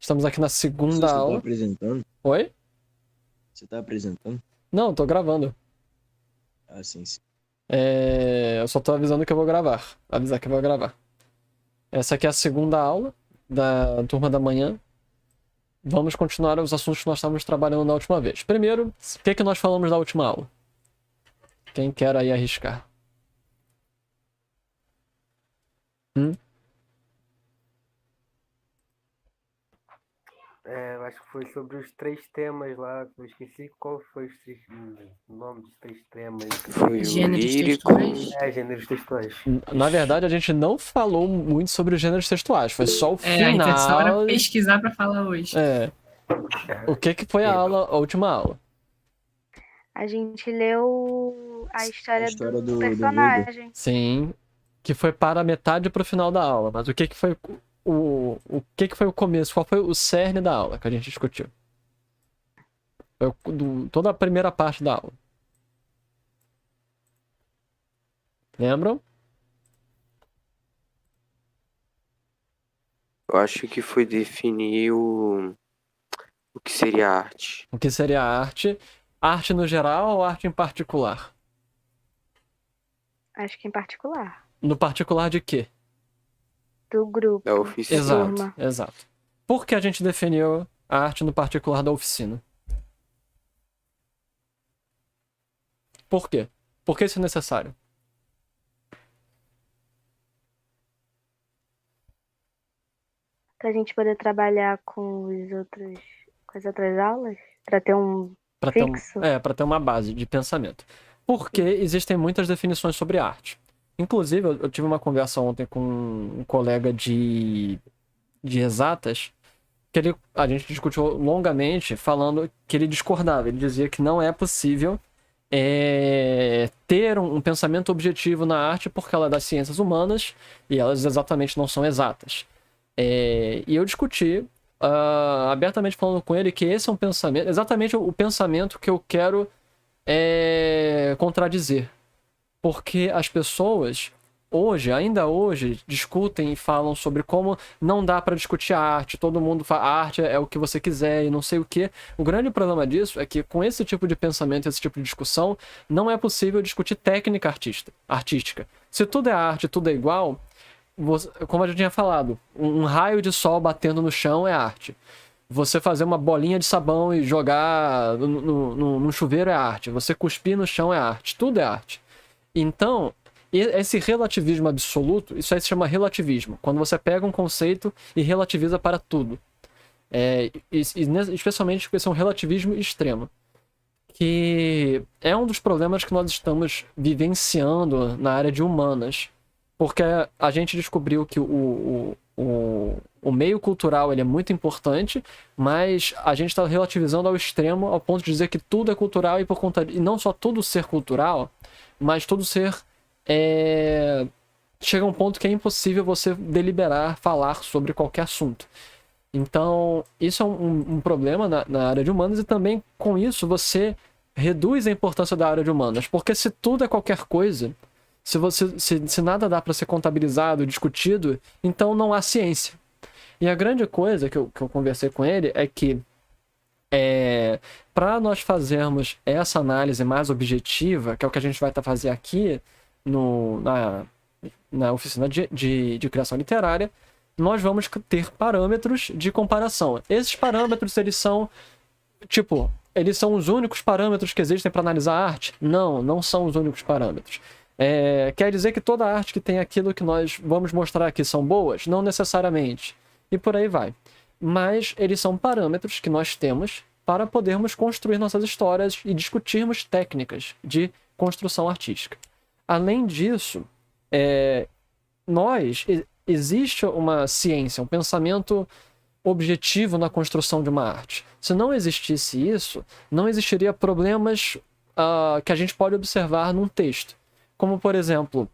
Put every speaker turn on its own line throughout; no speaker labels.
Estamos aqui na segunda
Você tá
aula.
apresentando?
Oi?
Você tá apresentando?
Não, tô gravando.
Ah, sim, sim.
Eu só tô avisando que eu vou gravar. Avisar que eu vou gravar. Essa aqui é a segunda aula da turma da manhã. Vamos continuar os assuntos que nós estávamos trabalhando na última vez. Primeiro, o que nós falamos na última aula? Quem quer aí arriscar? Hum?
Eu acho que foi sobre os 3 temas lá, eu esqueci qual foi o nome dos 3 temas.
Foi o
Gêneros
lírico.
textuais?
Gêneros textuais.
Na verdade, a gente não falou muito sobre os gêneros textuais. Foi só o
A intenção era
final.
pesquisar pra falar hoje.
O que foi a última aula?
A gente leu a história do
do
personagem.
Sim, que foi para a metade pro final da aula. Mas o que foi o que foi o começo? Qual foi o cerne da aula que a gente discutiu? Foi toda a primeira parte da aula. Lembram?
Eu acho que foi definir o que seria arte.
O que seria arte? Arte no geral ou arte em particular?
Acho que em particular.
No particular de quê?
Do grupo.
Da oficina.
Exato,
Turma.
exato. Por que a gente definiu a arte no particular da oficina? Por quê? Por que isso é necessário?
Pra gente poder trabalhar com as outras aulas. Pra ter um
Para
fixo.
para ter uma base de pensamento. Porque existem muitas definições sobre arte. Inclusive, eu tive uma conversa ontem com um colega de exatas, que a gente discutiu longamente, falando que ele discordava. Ele dizia que não é possível ter um pensamento objetivo na arte porque ela é das ciências humanas e elas exatamente não são exatas. E eu discuti abertamente falando com ele que esse é um pensamento, exatamente o pensamento que eu quero contradizer. Porque as pessoas, ainda hoje, discutem e falam sobre como não dá para discutir a arte, todo mundo fala, a arte é o que você quiser e não sei o que. O grande problema disso é que com esse tipo de pensamento, esse tipo de discussão, não é possível discutir técnica artística. Se tudo é arte, tudo é igual, como eu já tinha falado, um raio de sol batendo no chão é arte. Você fazer uma bolinha de sabão e jogar no chuveiro é arte. Você cuspir no chão é arte. Tudo é arte. Então, esse relativismo absoluto, isso aí se chama relativismo. Quando você pega um conceito e relativiza para tudo. Especialmente porque esse é um relativismo extremo. Que é um dos problemas que nós estamos vivenciando na área de humanas. Porque a gente descobriu que o meio cultural ele é muito importante, mas a gente está relativizando ao extremo, ao ponto de dizer que tudo é cultural e não só tudo ser cultural, mas tudo ser chega a um ponto que é impossível você deliberar, falar sobre qualquer assunto. Então, isso é um problema na área de humanas, e também com isso você reduz a importância da área de humanas, porque se tudo é qualquer coisa, se nada dá para ser contabilizado, discutido, então não há ciência. E a grande coisa que eu conversei com ele é que para nós fazermos essa análise mais objetiva, que é o que a gente vai estar fazendo aqui na oficina de criação literária, nós vamos ter parâmetros de comparação. Esses parâmetros, eles são os únicos parâmetros que existem para analisar a arte? Não são os únicos parâmetros. Quer dizer que toda arte que tem aquilo que nós vamos mostrar aqui são boas? Não necessariamente. E por aí vai. Mas eles são parâmetros que nós temos para podermos construir nossas histórias e discutirmos técnicas de construção artística. Além disso, existe uma ciência, um pensamento objetivo na construção de uma arte. Se não existisse isso, não existiria problemas que a gente pode observar num texto. Como, por exemplo,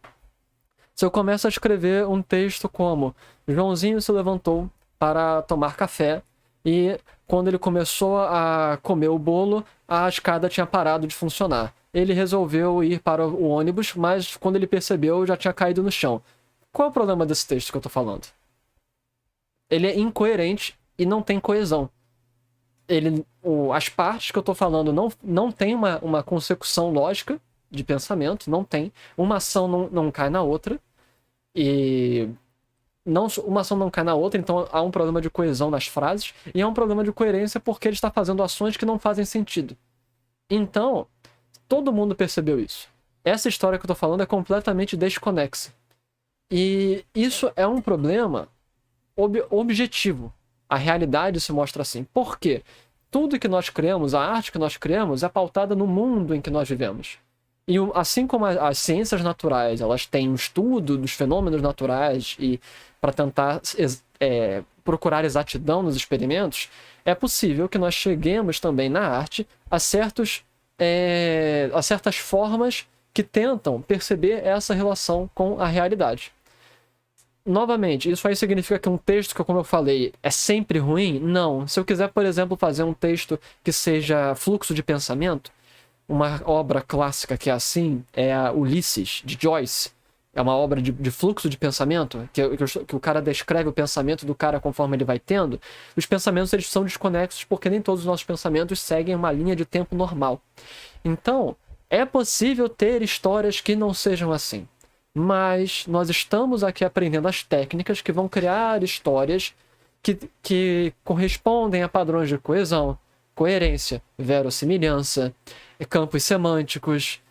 se eu começo a escrever um texto como Joãozinho se levantou para tomar café e quando ele começou a comer o bolo, a escada tinha parado de funcionar. Ele resolveu ir para o ônibus, mas quando ele percebeu, já tinha caído no chão. Qual é o problema desse texto que eu estou falando? Ele é incoerente e não tem coesão. As partes que eu tô falando não tem uma consecução lógica de pensamento, não tem. Uma ação não cai na outra. E uma ação não cai na outra, então há um problema de coesão nas frases, e há um problema de coerência porque ele está fazendo ações que não fazem sentido. Então, todo mundo percebeu isso. Essa história que eu tô falando é completamente desconexa. E isso é um problema objetivo. A realidade se mostra assim. Por quê? Tudo que nós criamos, a arte que nós criamos, é pautada no mundo em que nós vivemos. E assim como as ciências naturais, elas têm um estudo dos fenômenos naturais e para tentar procurar exatidão nos experimentos, é possível que nós cheguemos também na arte a certas formas que tentam perceber essa relação com a realidade. Novamente, isso aí significa que um texto que, como eu falei, é sempre ruim? Não. Se eu quiser, por exemplo, fazer um texto que seja fluxo de pensamento, uma obra clássica que é assim é a Ulisses, de Joyce. É uma obra de fluxo de pensamento, que o cara descreve o pensamento do cara conforme ele vai tendo. Os pensamentos, eles são desconexos porque nem todos os nossos pensamentos seguem uma linha de tempo normal. Então, é possível ter histórias que não sejam assim. Mas nós estamos aqui aprendendo as técnicas que vão criar histórias que correspondem a padrões de coesão, coerência, verossimilhança, campos semânticos,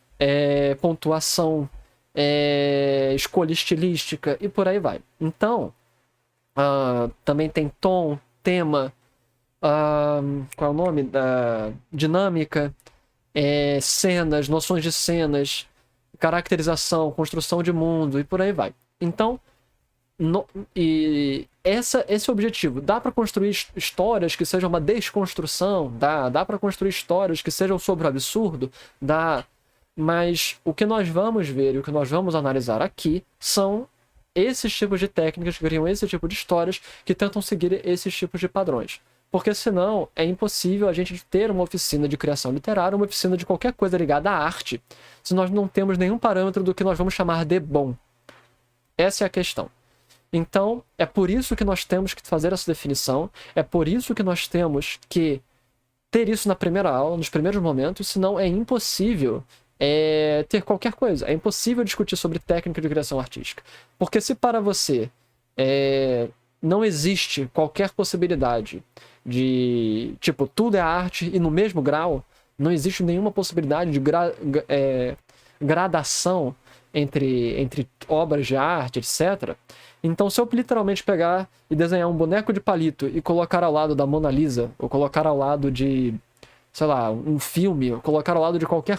pontuação, escolha estilística e por aí vai. Então, também tem tom, tema, qual é o nome? Dinâmica, cenas, noções de cenas, caracterização, construção de mundo e por aí vai. Então, esse é o objetivo. Dá para construir histórias que sejam uma desconstrução? Dá para construir histórias que sejam sobre o absurdo? Dá. Mas o que nós vamos ver e o que nós vamos analisar aqui são esses tipos de técnicas que criam esse tipo de histórias que tentam seguir esses tipos de padrões. Porque senão é impossível a gente ter uma oficina de criação literária, uma oficina de qualquer coisa ligada à arte, se nós não temos nenhum parâmetro do que nós vamos chamar de bom. Essa é a questão. Então, é por isso que nós temos que fazer essa definição, é por isso que nós temos que ter isso na primeira aula, nos primeiros momentos, senão é impossível ter qualquer coisa. É impossível discutir sobre técnica de criação artística. Porque se para você não existe qualquer possibilidade de, tipo, tudo é arte e no mesmo grau, não existe nenhuma possibilidade de gradação entre obras de arte, etc. Então, se eu literalmente pegar e desenhar um boneco de palito e colocar ao lado da Mona Lisa, ou colocar ao lado de, sei lá, um filme, ou colocar ao lado de qualquer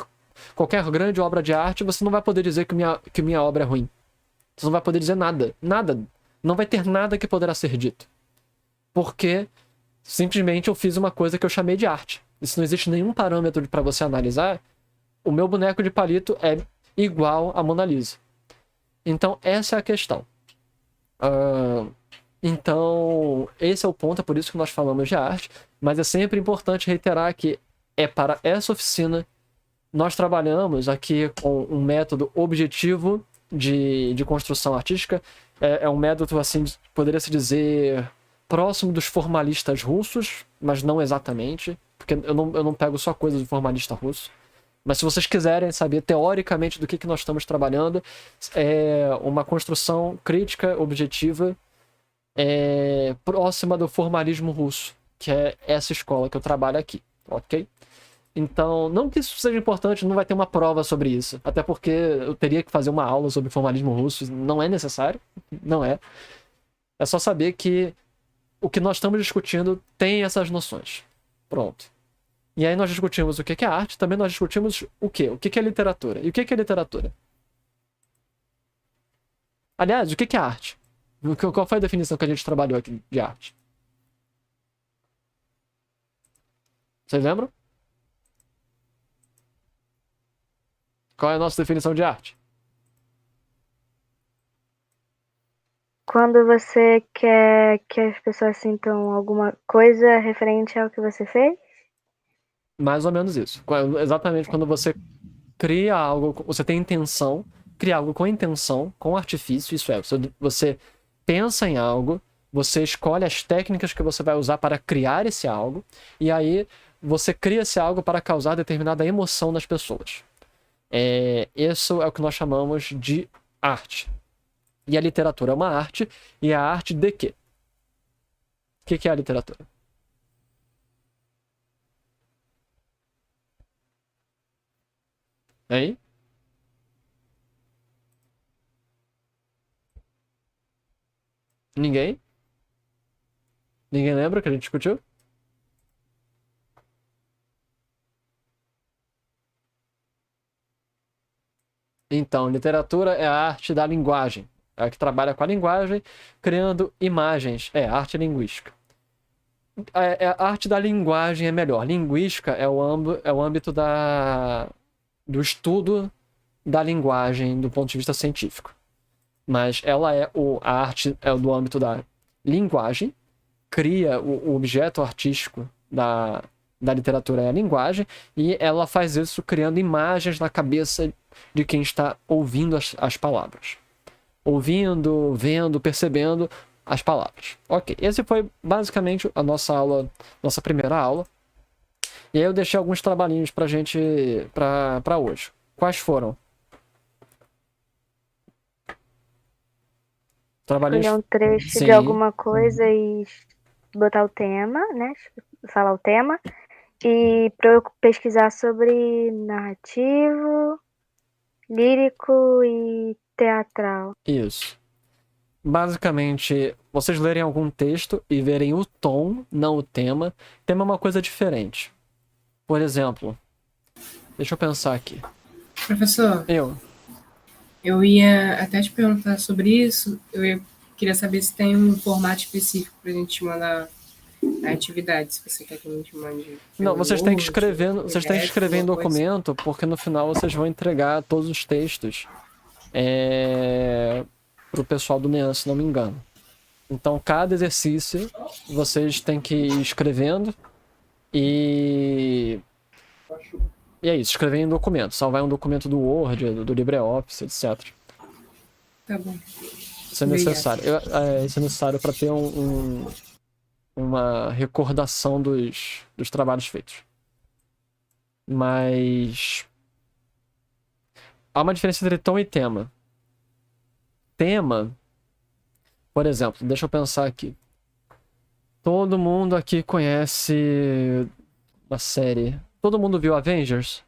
grande obra de arte, você não vai poder dizer que minha obra é ruim. Você não vai poder dizer nada. Nada. Não vai ter nada que poderá ser dito. Porque simplesmente eu fiz uma coisa que eu chamei de arte. E se não existe nenhum parâmetro para você analisar, o meu boneco de palito é igual a Mona Lisa. Então, essa é a questão. Então, esse é o ponto, é por isso que nós falamos de arte. Mas é sempre importante reiterar que para essa oficina, nós trabalhamos aqui com um método objetivo de construção artística. É um método, assim, poderia se dizer, próximo dos formalistas russos, mas não exatamente, porque eu não pego só coisas do formalista russo. Mas se vocês quiserem saber teoricamente do que nós estamos trabalhando, é uma construção crítica, objetiva, próxima do formalismo russo, que é essa escola que eu trabalho aqui, ok? Então, não que isso seja importante, não vai ter uma prova sobre isso. Até porque eu teria que fazer uma aula sobre formalismo russo. Não é necessário. Não é. É só saber que o que nós estamos discutindo tem essas noções. Pronto. E aí nós discutimos o que é arte, também nós discutimos o quê? O que é literatura? E o que é literatura? Aliás, o que é arte? Qual foi a definição que a gente trabalhou aqui de arte? Vocês lembram? Qual é a nossa definição de arte?
Quando você quer que as pessoas sintam alguma coisa referente ao que você fez?
Mais ou menos isso. Exatamente quando você cria algo, você tem intenção, cria algo com intenção, com artifício, isso é, você pensa em algo, Você escolhe as técnicas que você vai usar para criar esse algo, e aí você cria esse algo para causar determinada emoção nas pessoas. Isso é o que nós chamamos de arte. E a literatura é uma arte, e a arte de quê? O que é a literatura? Hein? Ninguém? Ninguém lembra que a gente discutiu? Então, literatura é a arte da linguagem. É a que trabalha com a linguagem, criando imagens. É arte linguística. A arte da linguagem é melhor. Linguística é o âmbito do estudo da linguagem do ponto de vista científico. Mas ela a arte é do âmbito da linguagem, cria o objeto artístico da literatura é a linguagem, e ela faz isso criando imagens na cabeça de quem está ouvindo as palavras. Ouvindo, vendo, percebendo as palavras. Ok, esse foi basicamente a nossa primeira aula. E aí eu deixei alguns trabalhinhos pra gente, pra hoje. Quais foram? Trabalhinhos...
Escolher um trecho
Sim.
de alguma coisa e botar o tema, né? Falar o tema. E para eu pesquisar sobre narrativo, lírico e teatral.
Isso. Basicamente, vocês lerem algum texto e verem o tom, não o tema. Tema é uma coisa diferente. Por exemplo, deixa eu pensar aqui.
Professor,
Eu.
eu ia até te perguntar sobre isso. Queria saber se tem um formato específico para a gente mandar a atividade, se você quer que a gente mande.
Não, vocês têm que
Word,
escrever em
alguma coisa.
documento, porque no final vocês vão entregar todos os textos pro pessoal do NEAN, se não me engano. Então, cada exercício vocês têm que ir escrevendo e é isso, escrever em documento. Salvar em um documento do Word, do LibreOffice, etc.
Tá bom.
Isso é necessário. Isso é necessário para ter uma recordação dos trabalhos feitos. Mas há uma diferença entre tom e tema. Tema, por exemplo, deixa eu pensar aqui. Todo mundo aqui conhece uma série. Todo mundo viu Avengers?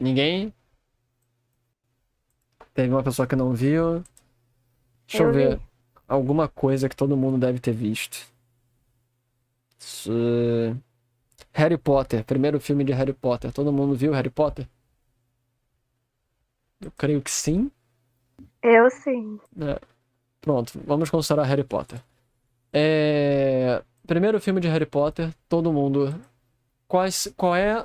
Ninguém? Teve uma pessoa que não viu. Deixa eu
Eu
ver.
vi.
Alguma coisa que todo mundo deve ter visto. Harry Potter, primeiro filme de Harry Potter. Todo mundo viu Harry Potter? Eu creio que sim.
Eu sim.
Pronto, vamos considerar Harry Potter. Primeiro filme de Harry Potter, todo mundo. Qual é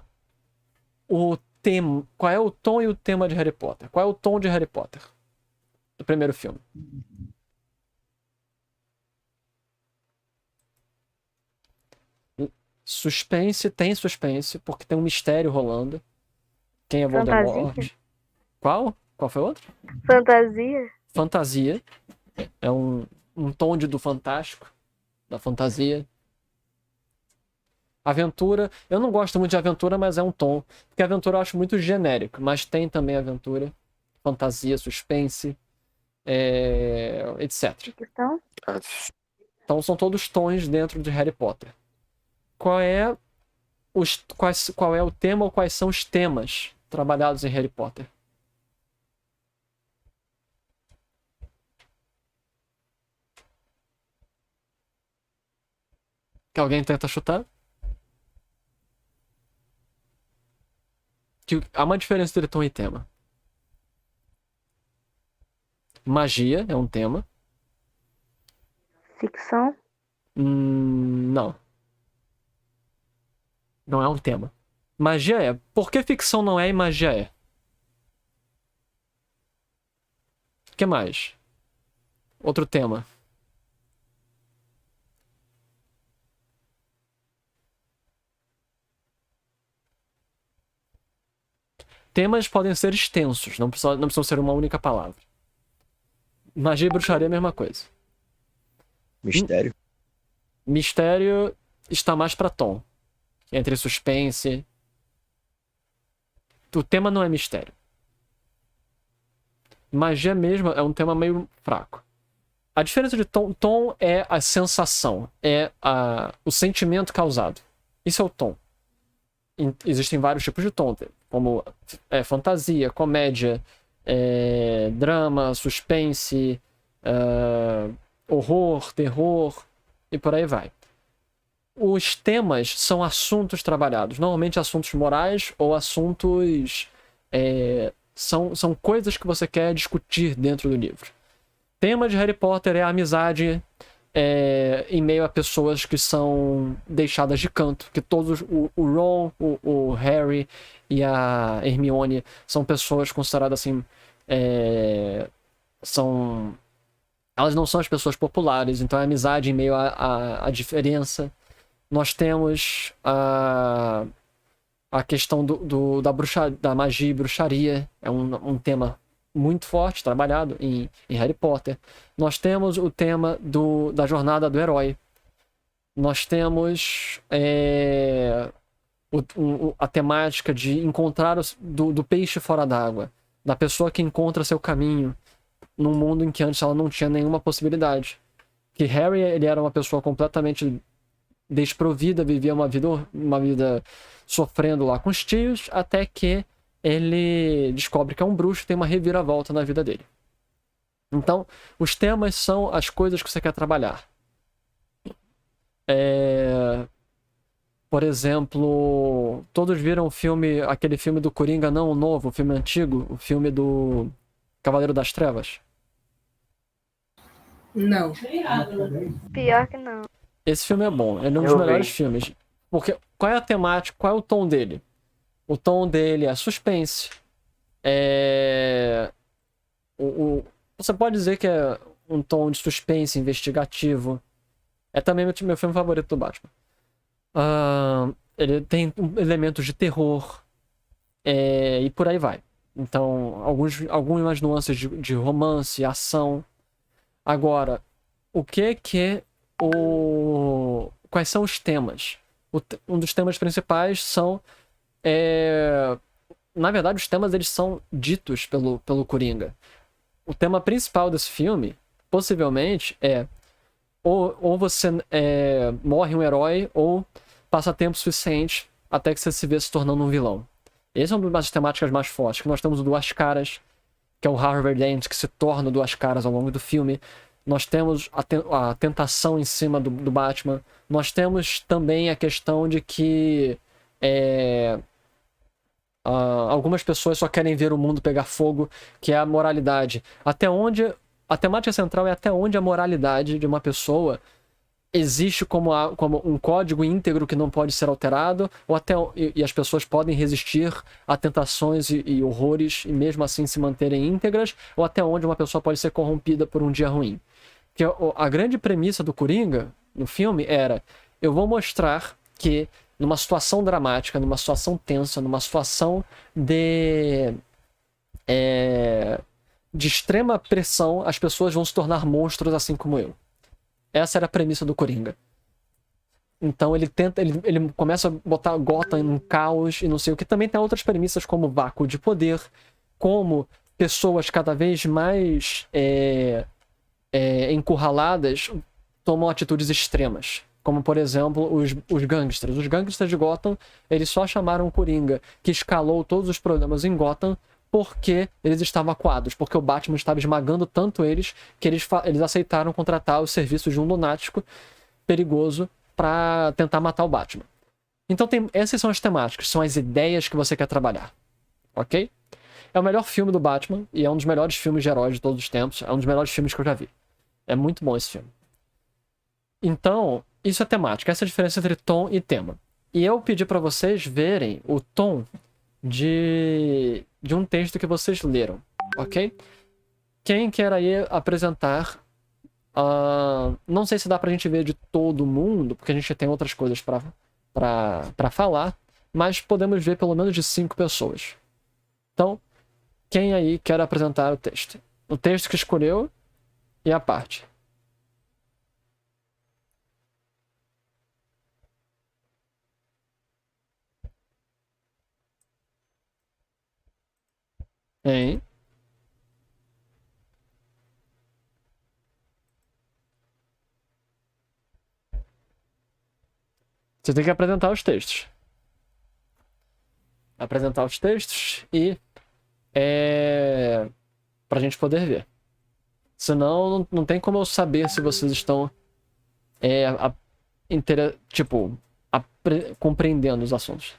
o tema? Qual é o tom e o tema de Harry Potter? Qual é o tom de Harry Potter? Do primeiro filme. Suspense, tem suspense, porque tem um mistério rolando. Quem é Voldemort?
Fantasia?
Qual? Qual foi o outro?
Fantasia?
Fantasia. É um tom do fantástico, da fantasia. Aventura. Eu não gosto muito de aventura, mas é um tom. Porque aventura eu acho muito genérico, mas tem também aventura, fantasia, suspense, etc.
Então,
Então são todos tons dentro de Harry Potter. Qual é o tema ou quais são os temas trabalhados em Harry Potter? Que alguém tenta chutar? Há uma diferença entre tom e tema. Magia é um tema.
ficção?
Não. Não é um tema. Magia é. Por que ficção não é e magia é? O que mais? Outro tema. temas podem ser extensos, não precisam ser uma única palavra. Magia e bruxaria é a mesma coisa.
Mistério.
Mistério está mais pra tom. Entre suspense. O tema não é mistério. Magia mesmo é um tema meio fraco. A diferença de tom é a sensação, é o sentimento causado. Isso é o tom. Existem vários tipos de tom, como fantasia, comédia, drama, suspense, horror, terror e por aí vai. Os temas são assuntos trabalhados, normalmente assuntos morais ou assuntos... são coisas que você quer discutir dentro do livro. Tema de Harry Potter é a amizade em meio a pessoas que são deixadas de canto, que todos, o Ron, o Harry e a Hermione são pessoas consideradas assim, elas não são as pessoas populares, então é amizade em meio à diferença. Nós temos a questão da magia e bruxaria, é um tema muito forte, trabalhado em Harry Potter. Nós temos o tema da jornada do herói. Nós temos a temática de encontrar do peixe fora d'água, da pessoa que encontra seu caminho num mundo em que antes ela não tinha nenhuma possibilidade. Que Harry, ele era uma pessoa completamente desprovida, vivia uma vida sofrendo lá com os tios, até que ele descobre que é um bruxo e tem uma reviravolta na vida dele. Então, os temas são as coisas que você quer trabalhar. Por exemplo, todos viram aquele filme do Coringa, não o novo, o filme antigo, o filme do Cavaleiro das Trevas?
Não.
Pior que não.
Esse filme é bom, ele é um dos melhores filmes. Porque qual é a temática, qual é o tom dele? O tom dele é suspense. Você pode dizer que é um tom de suspense investigativo. É também meu filme favorito do Batman. Ele tem elementos de terror. E por aí vai. Então, algumas nuances de romance, ação. Agora, quais são os temas? Um dos temas principais são... Na verdade, os temas eles são ditos pelo Coringa. O tema principal desse filme, possivelmente, ou você morre um herói, ou passa tempo suficiente até que você se vê se tornando um vilão. Essa é uma das temáticas mais fortes, que nós temos o Duas Caras, que é o Harvey Dent, que se torna Duas Caras ao longo do filme. Nós temos a tentação em cima do Batman. Nós temos também a questão de que algumas pessoas só querem ver o mundo pegar fogo, que é a moralidade. A temática central é até onde a moralidade de uma pessoa existe como um código íntegro que não pode ser alterado, e as pessoas podem resistir a tentações e horrores e mesmo assim se manterem íntegras, ou até onde uma pessoa pode ser corrompida por um dia ruim. Que a grande premissa do Coringa no filme era: eu vou mostrar que numa situação dramática, numa situação tensa, numa situação de extrema pressão, as pessoas vão se tornar monstros assim como eu. Essa era a premissa do Coringa. Então ele começa a botar Gotham em um caos e não sei o que. Também tem outras premissas como vácuo de poder, como pessoas cada vez mais encurraladas tomam atitudes extremas. Como, por exemplo, os gangsters. Os gangsters de Gotham, eles só chamaram o Coringa, que escalou todos os problemas em Gotham, porque eles estavam acuados, porque o Batman estava esmagando tanto eles, que eles aceitaram contratar os serviços de um lunático perigoso para tentar matar o Batman. Então essas são as temáticas, são as ideias que você quer trabalhar. Ok? É o melhor filme do Batman, e é um dos melhores filmes de heróis de todos os tempos, é um dos melhores filmes que eu já vi. É muito bom esse filme. Então, isso é temática, essa é a diferença entre tom e tema. E eu pedi para vocês verem o tom de um texto que vocês leram, ok? Quem quer aí apresentar? Não sei se dá pra gente ver de todo mundo, porque a gente tem outras coisas pra falar, mas podemos ver pelo menos de 5 pessoas. Então, quem aí quer apresentar o texto? O texto que escolheu e a parte. Hein? Você tem que apresentar os textos. Apresentar os textos e pra gente poder ver. Senão não tem como eu saber se vocês estão tipo, compreendendo os assuntos.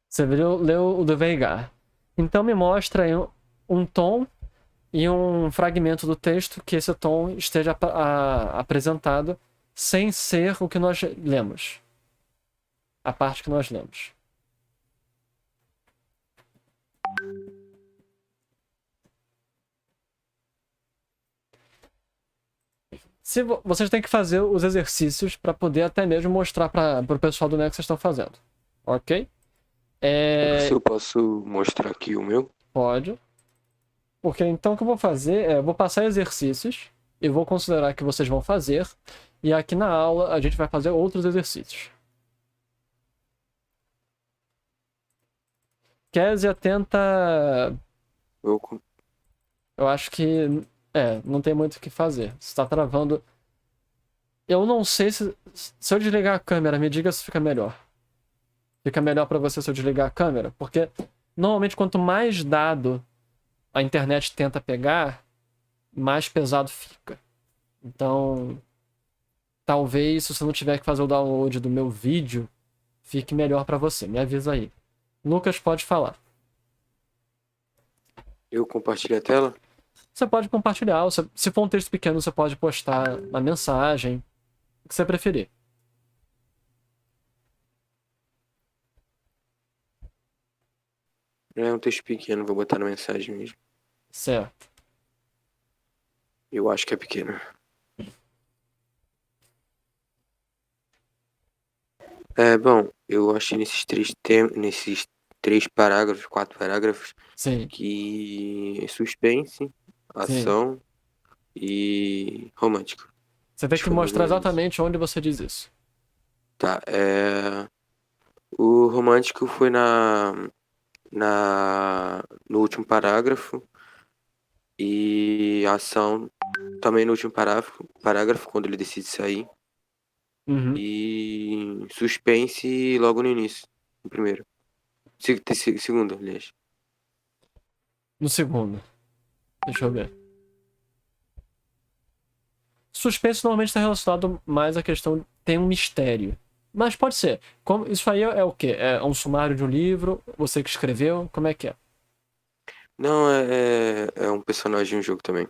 Você leu o do Veigar. Então me mostra aí um tom e um fragmento do texto que esse tom esteja apresentado sem ser o que nós lemos. A parte que nós lemos. Vocês têm que fazer os exercícios para poder até mesmo mostrar para o pessoal do NEC que vocês estão fazendo. Ok?
Se eu posso mostrar aqui o meu?
Pode. Porque então o que eu vou fazer é, eu vou passar exercícios e vou considerar que vocês vão fazer, e aqui na aula a gente vai fazer outros exercícios. Kézia tenta... Eu acho que... não tem muito o que fazer. Você está travando... Eu não sei se eu desligar a câmera, me diga se fica melhor. Fica melhor para você se eu desligar a câmera? Porque normalmente quanto mais dado a internet tenta pegar, mais pesado fica. Então, talvez se você não tiver que fazer o download do meu vídeo, fique melhor para você. Me avisa aí. Lucas, pode falar.
Eu compartilho a tela?
Você pode compartilhar. Se for um texto pequeno, você pode postar na mensagem. O que você preferir.
Não é um texto pequeno, vou botar na mensagem mesmo.
Certo.
Eu acho que é pequeno. Bom, eu achei nesses três parágrafos, 4 parágrafos,
Sim.
que é suspense, ação e romântico.
Você tem que mostrar exatamente onde você diz isso.
Tá, o romântico foi no último parágrafo e a ação também no último parágrafo quando ele decide sair.
Uhum.
E suspense logo no início, no primeiro. Segundo, aliás.
No segundo. Deixa eu ver. Suspense normalmente está relacionado mais à questão... Tem um mistério. Mas pode ser. Isso aí é o quê? É um sumário de um livro? Você que escreveu? Como é que é?
Não, é um personagem de um jogo também.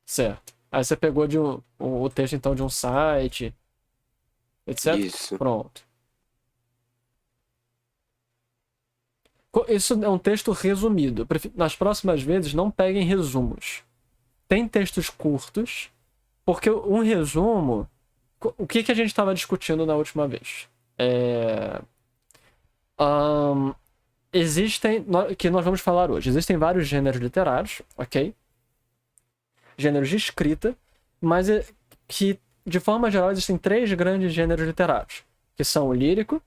Certo. Aí você pegou o texto então de um site, etc?
Isso.
Pronto. Isso é um texto resumido. Nas próximas vezes, não peguem resumos. Tem textos curtos, porque um resumo... O que a gente estava discutindo na última vez? Que nós vamos falar hoje. Existem vários gêneros literários, ok? Gêneros de escrita, mas que, de forma geral, existem 3 grandes gêneros literários, que são o lírico,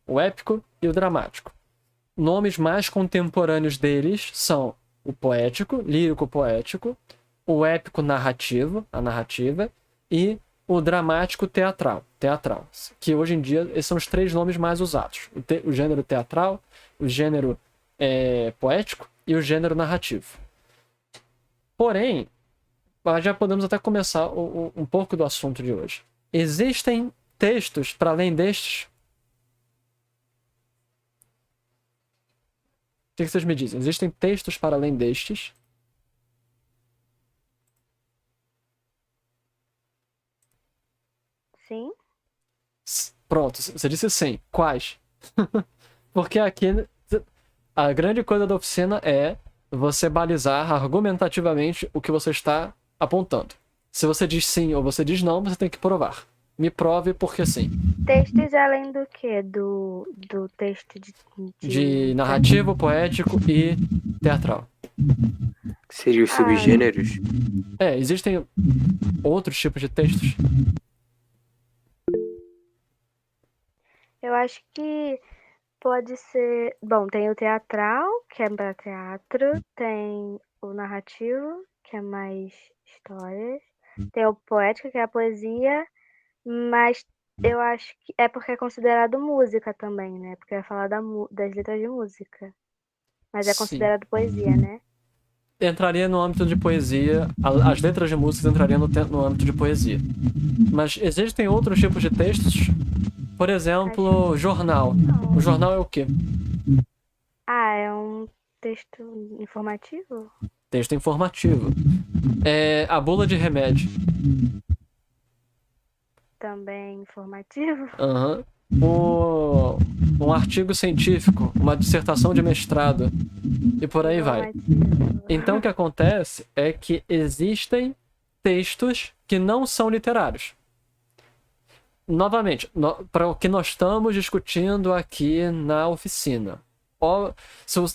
o épico e o dramático. Nomes mais contemporâneos deles são o poético, lírico poético, o épico narrativo, a narrativa, e o dramático teatral, que hoje em dia esses são os 3 nomes mais usados. O gênero teatral, o gênero poético e o gênero narrativo. Porém, já podemos até começar um pouco do assunto de hoje. Existem textos para além destes? O que vocês me dizem? Existem textos para além destes?
Sim.
Pronto, você disse sim. Quais? Porque aqui a grande coisa da oficina é você balizar argumentativamente o que você está apontando. Se você diz sim ou você diz não, você tem que provar. Me prove porque sim.
Textos além do quê? Do texto
De narrativo, poético e teatral.
Seria os subgêneros?
Existem outros tipos de textos.
Eu acho que pode ser... Bom, tem o teatral, que é para teatro. Tem o narrativo, que é mais histórias. Tem o poético, que é a poesia. Mas eu acho que é porque é considerado música também, né? Porque vai falar das letras de música. Mas é
Sim.
considerado poesia, né?
Entraria no âmbito de poesia, as letras de música entrariam no âmbito de poesia. Mas existem outros tipos de textos, por exemplo, jornal. O jornal é o quê?
É um texto informativo?
Texto informativo. É a bula de remédio.
Também informativo?
Aham. Um artigo científico, uma dissertação de mestrado e por aí vai.
Informativo.
Então o que acontece é que existem textos que não são literários. Novamente, para o que nós estamos discutindo aqui na oficina.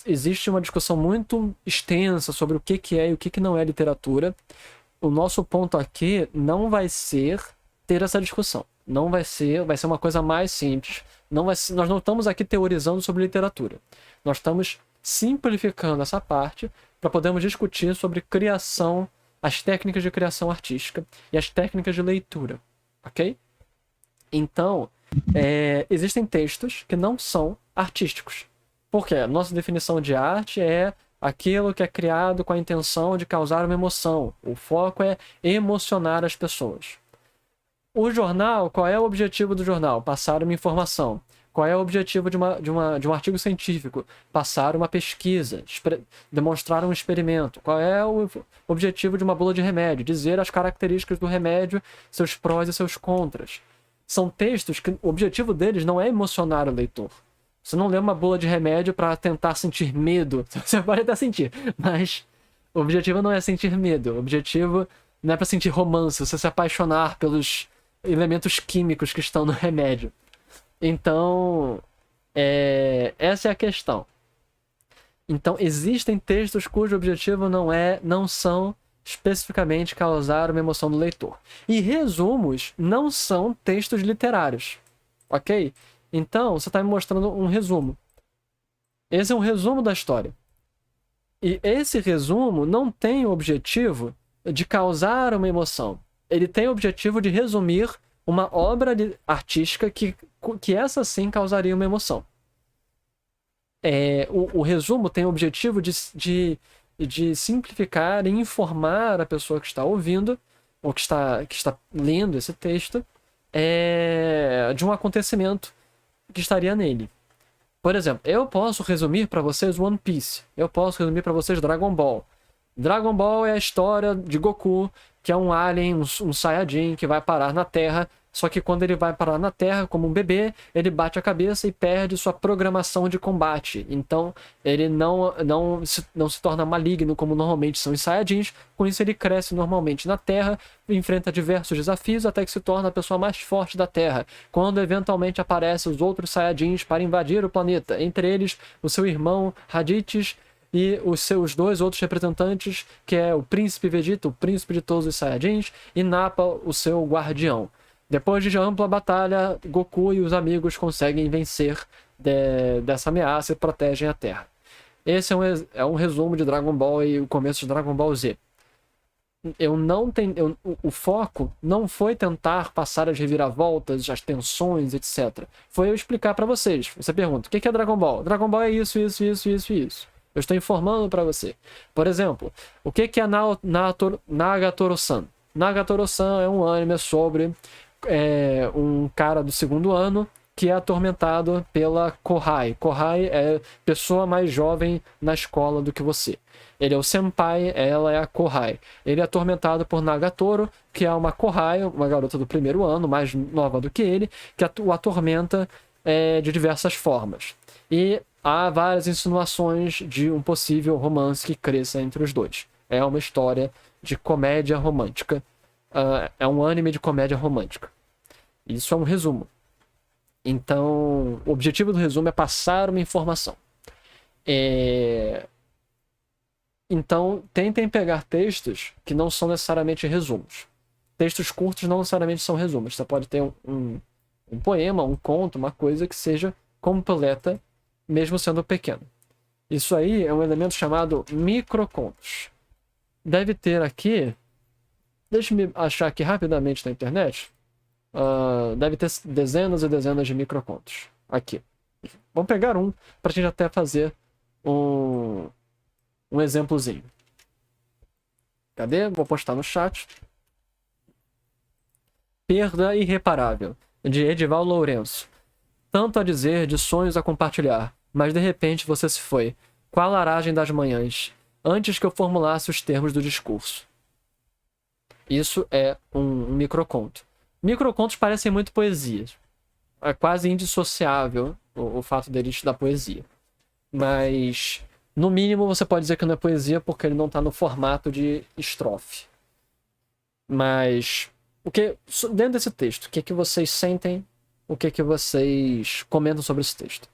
Existe uma discussão muito extensa sobre o que é e o que não é literatura. O nosso ponto aqui não vai ser ter essa discussão. Não vai ser uma coisa mais simples. Nós não estamos aqui teorizando sobre literatura. Nós estamos simplificando essa parte para podermos discutir sobre criação, as técnicas de criação artística e as técnicas de leitura, ok? Então, existem textos que não são artísticos. Por quê? Nossa definição de arte é aquilo que é criado com a intenção de causar uma emoção. O foco é emocionar as pessoas. O jornal, qual é o objetivo do jornal? Passar uma informação. Qual é o objetivo de um artigo científico? Passar uma pesquisa, demonstrar um experimento. Qual é o objetivo de uma bula de remédio? Dizer as características do remédio, seus prós e seus contras. São textos que o objetivo deles não é emocionar o leitor. Você não lê uma bula de remédio para tentar sentir medo. Você pode até sentir, mas o objetivo não é sentir medo. O objetivo não é para sentir romance, você se apaixonar pelos elementos químicos que estão no remédio. Então, essa é a questão. Então, existem textos cujo objetivo não são especificamente causar uma emoção no leitor. E resumos não são textos literários, ok? Então, você está me mostrando um resumo. Esse é um resumo da história. E esse resumo não tem o objetivo de causar uma emoção. Ele tem o objetivo de resumir uma obra artística que essa sim causaria uma emoção. O resumo tem o objetivo de simplificar e informar a pessoa que está ouvindo, ou que está lendo esse texto, de um acontecimento que estaria nele. Por exemplo, eu posso resumir para vocês One Piece. Eu posso resumir para vocês Dragon Ball. Dragon Ball é a história de Goku, que é um alien, um Saiyajin que vai parar na Terra. Só que quando ele vai parar na Terra, como um bebê, ele bate a cabeça e perde sua programação de combate. Então, ele não se torna maligno como normalmente são os Saiyajins. Com isso, ele cresce normalmente na Terra, enfrenta diversos desafios até que se torna a pessoa mais forte da Terra. Quando eventualmente aparecem os outros Saiyajins para invadir o planeta, entre eles o seu irmão Raditz e os seus dois outros representantes, que é o Príncipe Vegeta, o príncipe de todos os Saiyajins, e Nappa, o seu guardião. Depois de ampla batalha, Goku e os amigos conseguem vencer dessa ameaça e protegem a Terra. Esse é um resumo de Dragon Ball e o começo de Dragon Ball Z. O foco não foi tentar passar as reviravoltas, as tensões, etc. Foi eu explicar para vocês. Você pergunta, o que é Dragon Ball? Dragon Ball é isso, isso, isso, isso e isso. Eu estou informando para você. Por exemplo, o que é Nagatoro-san? Nagatoro-san é um anime sobre um cara do segundo ano que é atormentado pela Kohai. Kohai é pessoa mais jovem na escola do que você. Ele é o senpai, ela é a Kohai. Ele é atormentado por Nagatoro, que é uma Kohai, uma garota do primeiro ano, mais nova do que ele, que o atormenta de diversas formas. E há várias insinuações de um possível romance que cresça entre os dois. É uma história de comédia romântica. É um anime de comédia romântica. Isso é um resumo. Então, o objetivo do resumo é passar uma informação. Então, tentem pegar textos que não são necessariamente resumos. Textos curtos não necessariamente são resumos. Você pode ter um poema, um conto, uma coisa que seja completa, mesmo sendo pequeno. Isso aí é um elemento chamado microcontos. Deve ter aqui... Deixa-me achar aqui rapidamente na internet. Deve ter dezenas e dezenas de microcontos. Aqui. Vamos pegar um para a gente até fazer um exemplozinho. Cadê? Vou postar no chat. Perda irreparável, de Edival Lourenço. Tanto a dizer, de sonhos a compartilhar, mas de repente você se foi. Qual a aragem das manhãs, antes que eu formulasse os termos do discurso. Isso é um microconto. Microcontos parecem muito poesia. É quase indissociável o fato deles da poesia. Mas, no mínimo, você pode dizer que não é poesia porque ele não está no formato de estrofe. Mas, dentro desse texto, o que vocês sentem? O que vocês comentam sobre esse texto?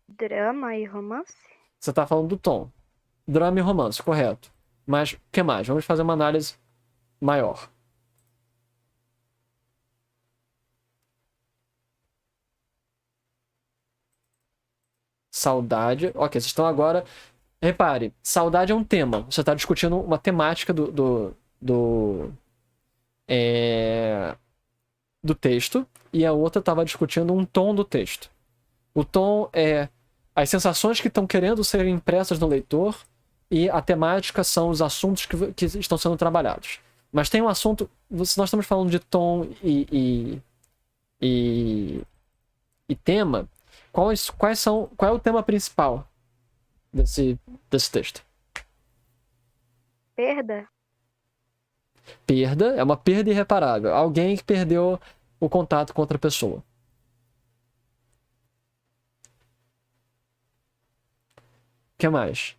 Drama e romance?
Você está falando do tom. Drama e romance, correto. Mas, o que mais? Vamos fazer uma análise maior. Saudade. Ok, vocês estão agora... Repare, saudade é um tema. Você está discutindo uma temática do texto, e a outra estava discutindo um tom do texto. O tom é as sensações que estão querendo ser impressas no leitor, e a temática são os assuntos que estão sendo trabalhados. Mas tem um assunto... Se nós estamos falando de tom e tema, qual é o tema principal desse texto?
Perda?
Perda, é uma perda irreparável. Alguém que perdeu o contato com outra pessoa. O que mais?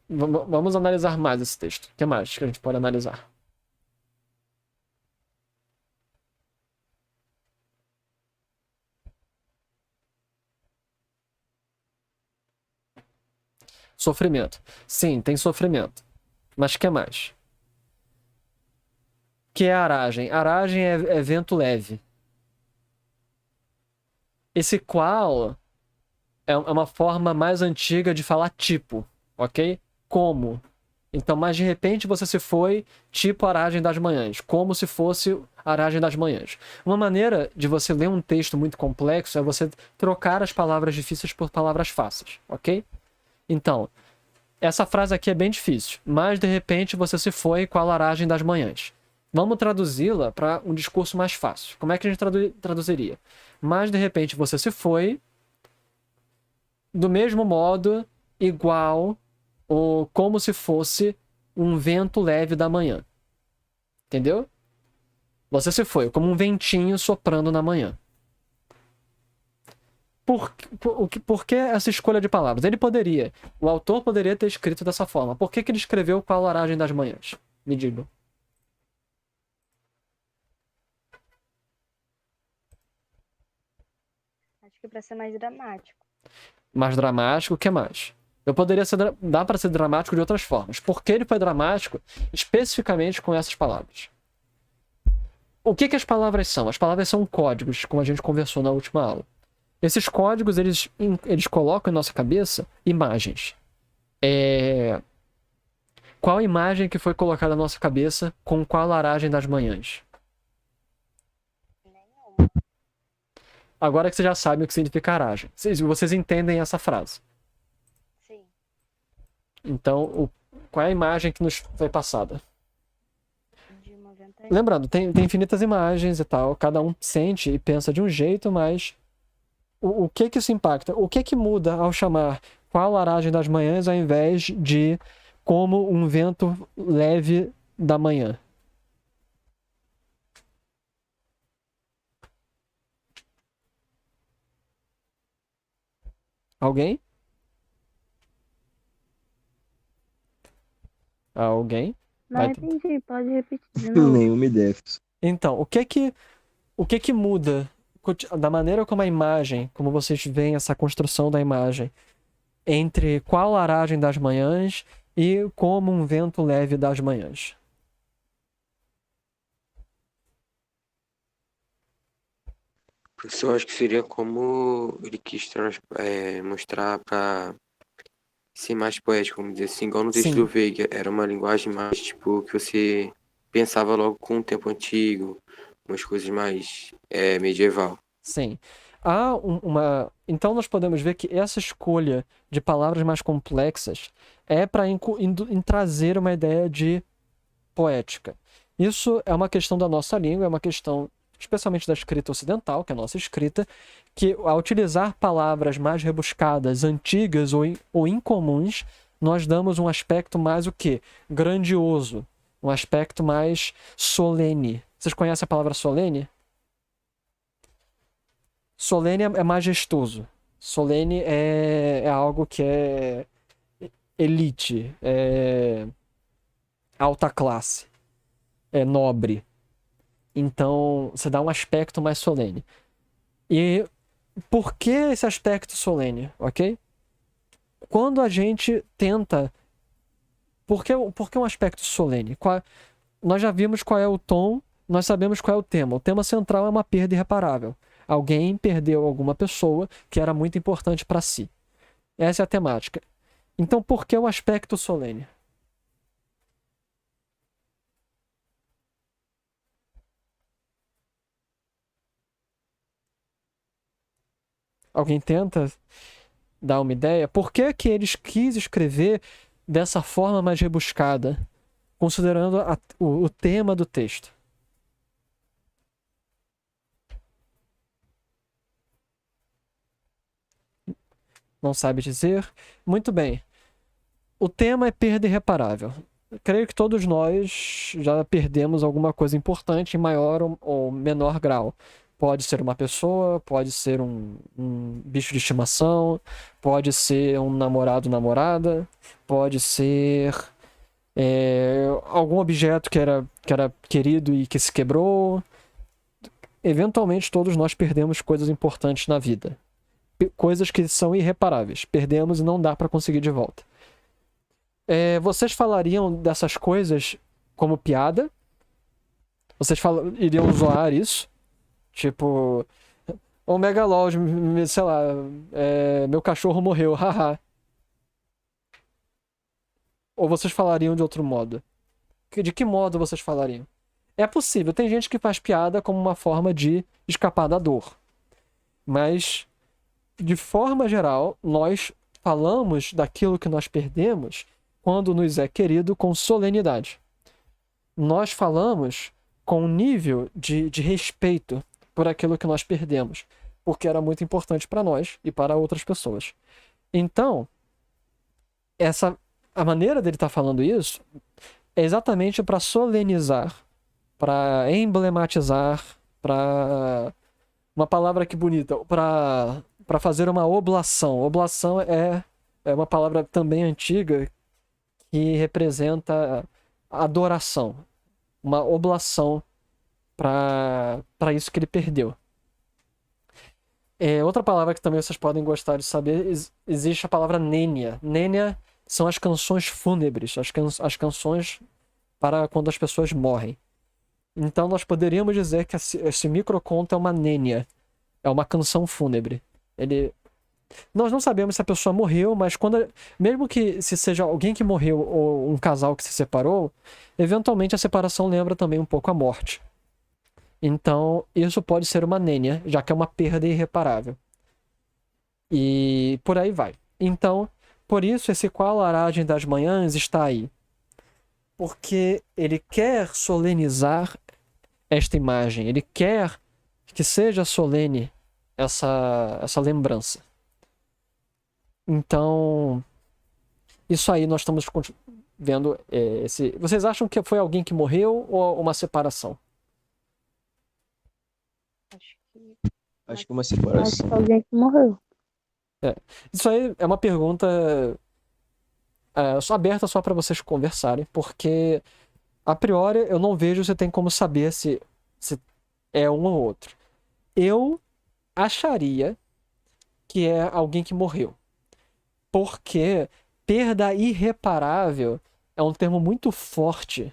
Vamos analisar mais esse texto. O que mais que a gente pode analisar? Sofrimento. Sim, tem sofrimento. Mas o que mais? O que é aragem? Aragem é vento leve. Esse qual é uma forma mais antiga de falar tipo, ok? Como. Então, mas de repente você se foi tipo aragem das manhãs, como se fosse aragem das manhãs. Uma maneira de você ler um texto muito complexo é você trocar as palavras difíceis por palavras fáceis, ok? Então, essa frase aqui é bem difícil, mas de repente você se foi com a aragem das manhãs. Vamos traduzi-la para um discurso mais fácil. Como é que a gente traduziria? Mas de repente você se foi do mesmo modo, igual, ou como se fosse um vento leve da manhã. Entendeu? Você se foi como um ventinho soprando na manhã. Por que essa escolha de palavras? O autor poderia ter escrito dessa forma. Por que ele escreveu com a laragem das manhãs? Me diga.
Acho que para ser mais dramático.
Mais dramático, o que mais? Dá para ser dramático de outras formas. Por que ele foi dramático especificamente com essas palavras? O que as palavras são? As palavras são códigos, como a gente conversou na última aula. Esses códigos, eles colocam em nossa cabeça imagens. Qual imagem que foi colocada na nossa cabeça com qual aragem das manhãs?
Nenhuma.
Agora que vocês já sabem o que significa aragem. Vocês entendem essa frase.
Sim.
Então, qual é a imagem que nos foi passada?
De uma ventania.
Lembrando, tem infinitas imagens e tal. Cada um sente e pensa de um jeito, mas o que isso impacta? O que muda ao chamar qual aragem das manhãs ao invés de como um vento leve da manhã? Alguém? Alguém?
Não
Vai
entendi, pode repetir de novo.
Nenhuma ideia.
Então, o que que muda da maneira como a imagem, como vocês veem essa construção da imagem, entre qual aragem das manhãs e como um vento leve das manhãs?
Professor, acho que seria como ele quis mostrar para ser mais poético, vamos dizer assim, igual no texto
Sim.
do Veiga. Era uma linguagem mais, tipo, que você pensava logo com o tempo antigo, umas coisas mais medieval.
Sim. Então nós podemos ver que essa escolha de palavras mais complexas é para trazer uma ideia de poética. Isso é uma questão da nossa língua, é uma questão especialmente da escrita ocidental, que é a nossa escrita, que ao utilizar palavras mais rebuscadas, antigas ou incomuns, nós damos um aspecto mais o quê? Grandioso, um aspecto mais solene. Vocês conhecem a palavra solene? Solene é majestoso. Solene é algo que é elite, é alta classe, é nobre. Então, você dá um aspecto mais solene. E por que esse aspecto solene, ok? Quando a gente tenta... Por que um aspecto solene? Nós já vimos qual é o tom, nós sabemos qual é o tema. O tema central é uma perda irreparável. Alguém perdeu alguma pessoa que era muito importante para si. Essa é a temática. Então, por que o aspecto solene? Alguém tenta dar uma ideia? Por que que eles quis escrever dessa forma mais rebuscada, considerando o tema do texto? Não sabe dizer? Muito bem. O tema é perda irreparável. Creio que todos nós já perdemos alguma coisa importante em maior ou menor grau. Pode ser uma pessoa, pode ser um bicho de estimação, pode ser um namorado, namorada, pode ser algum objeto que era querido e que se quebrou. Eventualmente, todos nós perdemos coisas importantes na vida. Coisas que são irreparáveis. Perdemos e não dá para conseguir de volta. Vocês falariam dessas coisas como piada? Vocês iriam zoar isso? Tipo, o Megalod, sei lá, meu cachorro morreu, haha. Ou vocês falariam de outro modo? De que modo vocês falariam? É possível, tem gente que faz piada como uma forma de escapar da dor. Mas, de forma geral, nós falamos daquilo que nós perdemos quando nos é querido com solenidade. Nós falamos com um nível de respeito por aquilo que nós perdemos, porque era muito importante para nós e para outras pessoas. Então, a maneira dele estar falando isso é exatamente para solenizar, para emblematizar, para uma palavra que bonita, para fazer uma oblação. Oblação é uma palavra também antiga que representa adoração, uma oblação para isso que ele perdeu. Outra palavra que também vocês podem gostar de saber, existe a palavra nênia. Nênia são as canções fúnebres, as canções para quando as pessoas morrem. Então nós poderíamos dizer que esse microconto é uma nênia, é uma canção fúnebre. Nós não sabemos se a pessoa morreu, mas mesmo que se seja alguém que morreu ou um casal que se separou, eventualmente a separação lembra também um pouco a morte. Então, isso pode ser uma nênia, já que é uma perda irreparável. E por aí vai. Então, por isso, esse qual aragem das manhãs está aí. Porque ele quer solenizar esta imagem, ele quer que seja solene essa lembrança. Então, isso aí nós estamos vendo Vocês acham que foi alguém que morreu ou uma separação?
Acho que uma separação.
Acho que alguém que morreu.
Isso aí é uma pergunta só aberta só para vocês conversarem, porque a priori eu não vejo se tem como saber se é um ou outro. Eu acharia que é alguém que morreu, porque perda irreparável é um termo muito forte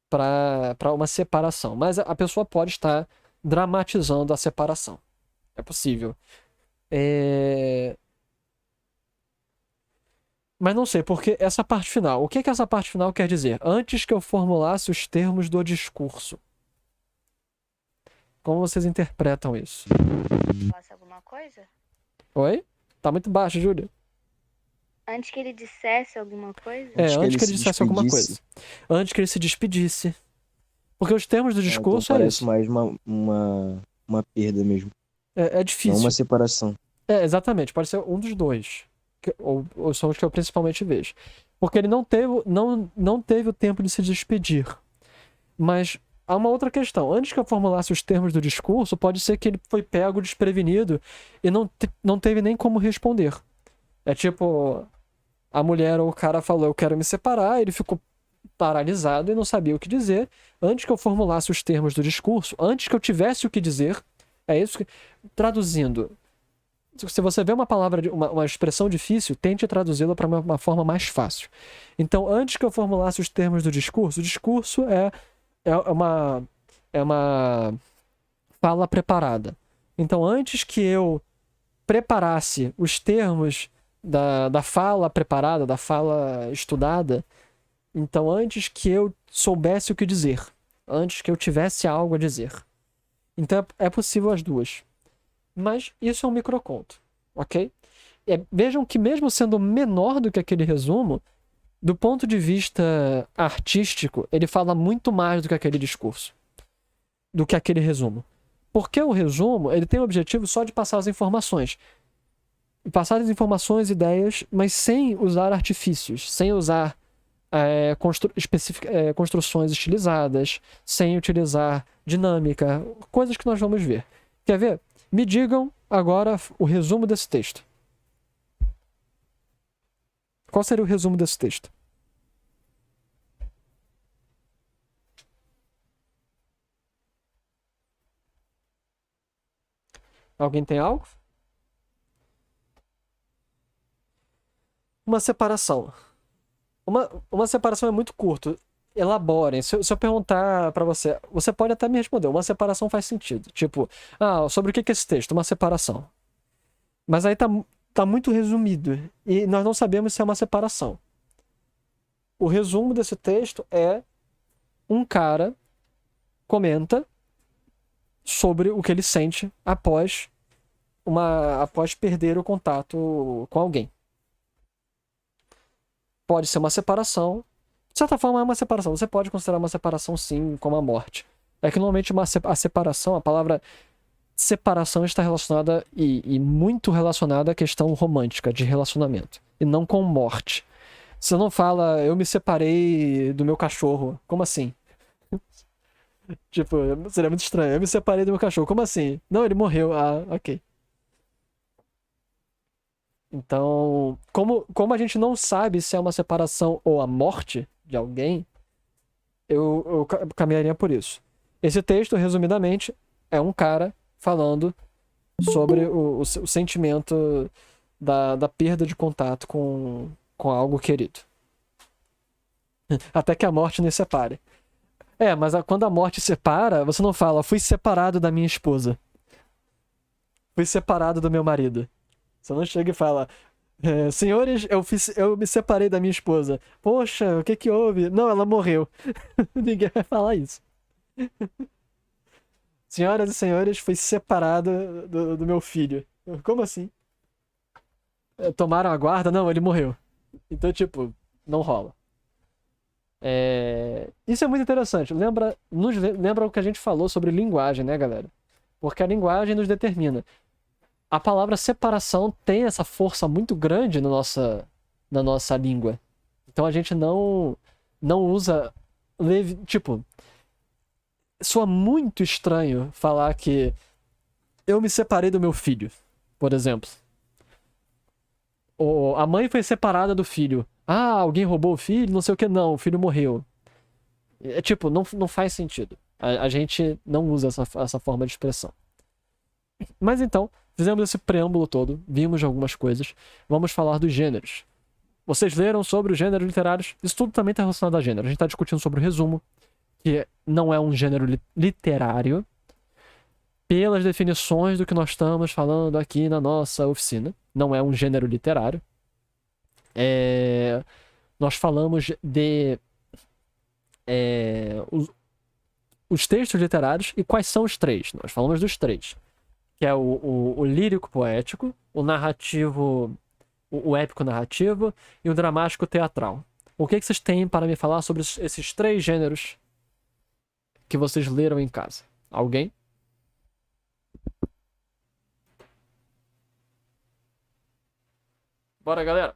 para uma separação, mas a pessoa pode estar dramatizando a separação. É possível. Mas não sei, porque essa parte final. O que essa parte final quer dizer? Antes que eu formulasse os termos do discurso. Como vocês interpretam isso?
Posso alguma coisa?
Oi? Tá muito baixo, Júlia.
Antes que ele dissesse alguma coisa?
Antes que ele dissesse alguma coisa. Antes que ele se despedisse. Porque os termos do discurso
então
é
parece
isso.
mais uma perda mesmo.
É
Não
difícil.
uma separação.
Exatamente. Pode ser um dos dois. Ou são os que eu principalmente vejo. Porque ele não teve o tempo de se despedir. Mas há uma outra questão. Antes que eu formulasse os termos do discurso, pode ser que ele foi pego desprevenido e não teve nem como responder. É tipo, a mulher ou o cara falou, eu quero me separar, ele ficou paralisado e não sabia o que dizer. Antes que eu formulasse os termos do discurso, antes que eu tivesse o que dizer, é isso que... Traduzindo, se você vê uma palavra, uma expressão difícil, tente traduzi-la para uma forma mais fácil. Então, antes que eu formulasse os termos do discurso, o discurso é uma fala preparada. Então, antes que eu preparasse os termos da fala preparada, da fala estudada, então antes que eu soubesse o que dizer, antes que eu tivesse algo a dizer. Então é possível as duas. Mas isso é um microconto, ok? Vejam que mesmo sendo menor do que aquele resumo, do ponto de vista artístico, ele fala muito mais do que aquele discurso, do que aquele resumo. Porque o resumo, ele tem o objetivo só de passar as informações. Passar as informações, ideias, mas sem usar artifícios, sem usar construções estilizadas, sem utilizar dinâmica, coisas que nós vamos ver. Quer ver? Me digam agora o resumo desse texto. Qual seria o resumo desse texto? Alguém tem algo? Uma separação. Uma separação é muito curto. Elaborem. Se eu perguntar pra você, você pode até me responder. Uma separação faz sentido. Tipo, sobre o que é esse texto? Uma separação. Mas aí tá muito resumido. E nós não sabemos se é uma separação. O resumo desse texto é um cara comenta sobre o que ele sente após perder o contato com alguém. Pode ser uma separação. De certa forma é uma separação. Você pode considerar uma separação sim, como a morte. É que normalmente a separação, a palavra separação está relacionada e muito relacionada à questão romântica, de relacionamento. E não com morte. Você não fala, eu me separei do meu cachorro. Como assim? Tipo, seria muito estranho. Eu me separei do meu cachorro. Como assim? Não, ele morreu. Ok. Então, como a gente não sabe se é uma separação ou a morte de alguém, eu caminharia por isso. Esse texto, resumidamente, é um cara falando sobre o sentimento da perda de contato com algo querido. Até que a morte nos separe. Mas quando a morte separa, você não fala, fui separado da minha esposa. Fui separado do meu marido. Você não chega e fala, senhores, eu me separei da minha esposa. Poxa, o que houve? Não, ela morreu. Ninguém vai falar isso. Senhoras e senhores, fui separado do meu filho. Como assim? Tomaram a guarda? Não, ele morreu. Então, tipo, não rola. Isso é muito interessante. Lembra o que a gente falou sobre linguagem, né, galera? Porque a linguagem nos determina. A palavra separação tem essa força muito grande na nossa língua. Então a gente não usa... Tipo, soa muito estranho falar que eu me separei do meu filho, por exemplo. A mãe foi separada do filho. Ah, alguém roubou o filho, não sei o que, não, o filho morreu. É tipo, não faz sentido. A gente não usa essa forma de expressão. Mas então, fizemos esse preâmbulo todo, vimos algumas coisas, vamos falar dos gêneros. Vocês leram sobre os gêneros literários? Isso tudo também está relacionado a gênero. A gente está discutindo sobre o resumo, que não é um gênero literário, pelas definições do que nós estamos falando aqui na nossa oficina. Não é um gênero literário. Nós falamos de os textos literários. E quais são os três? Nós falamos dos três. Que é o lírico poético, o narrativo, o épico narrativo e o dramático teatral. O que vocês têm para me falar sobre esses três gêneros que vocês leram em casa? Alguém? Bora, galera!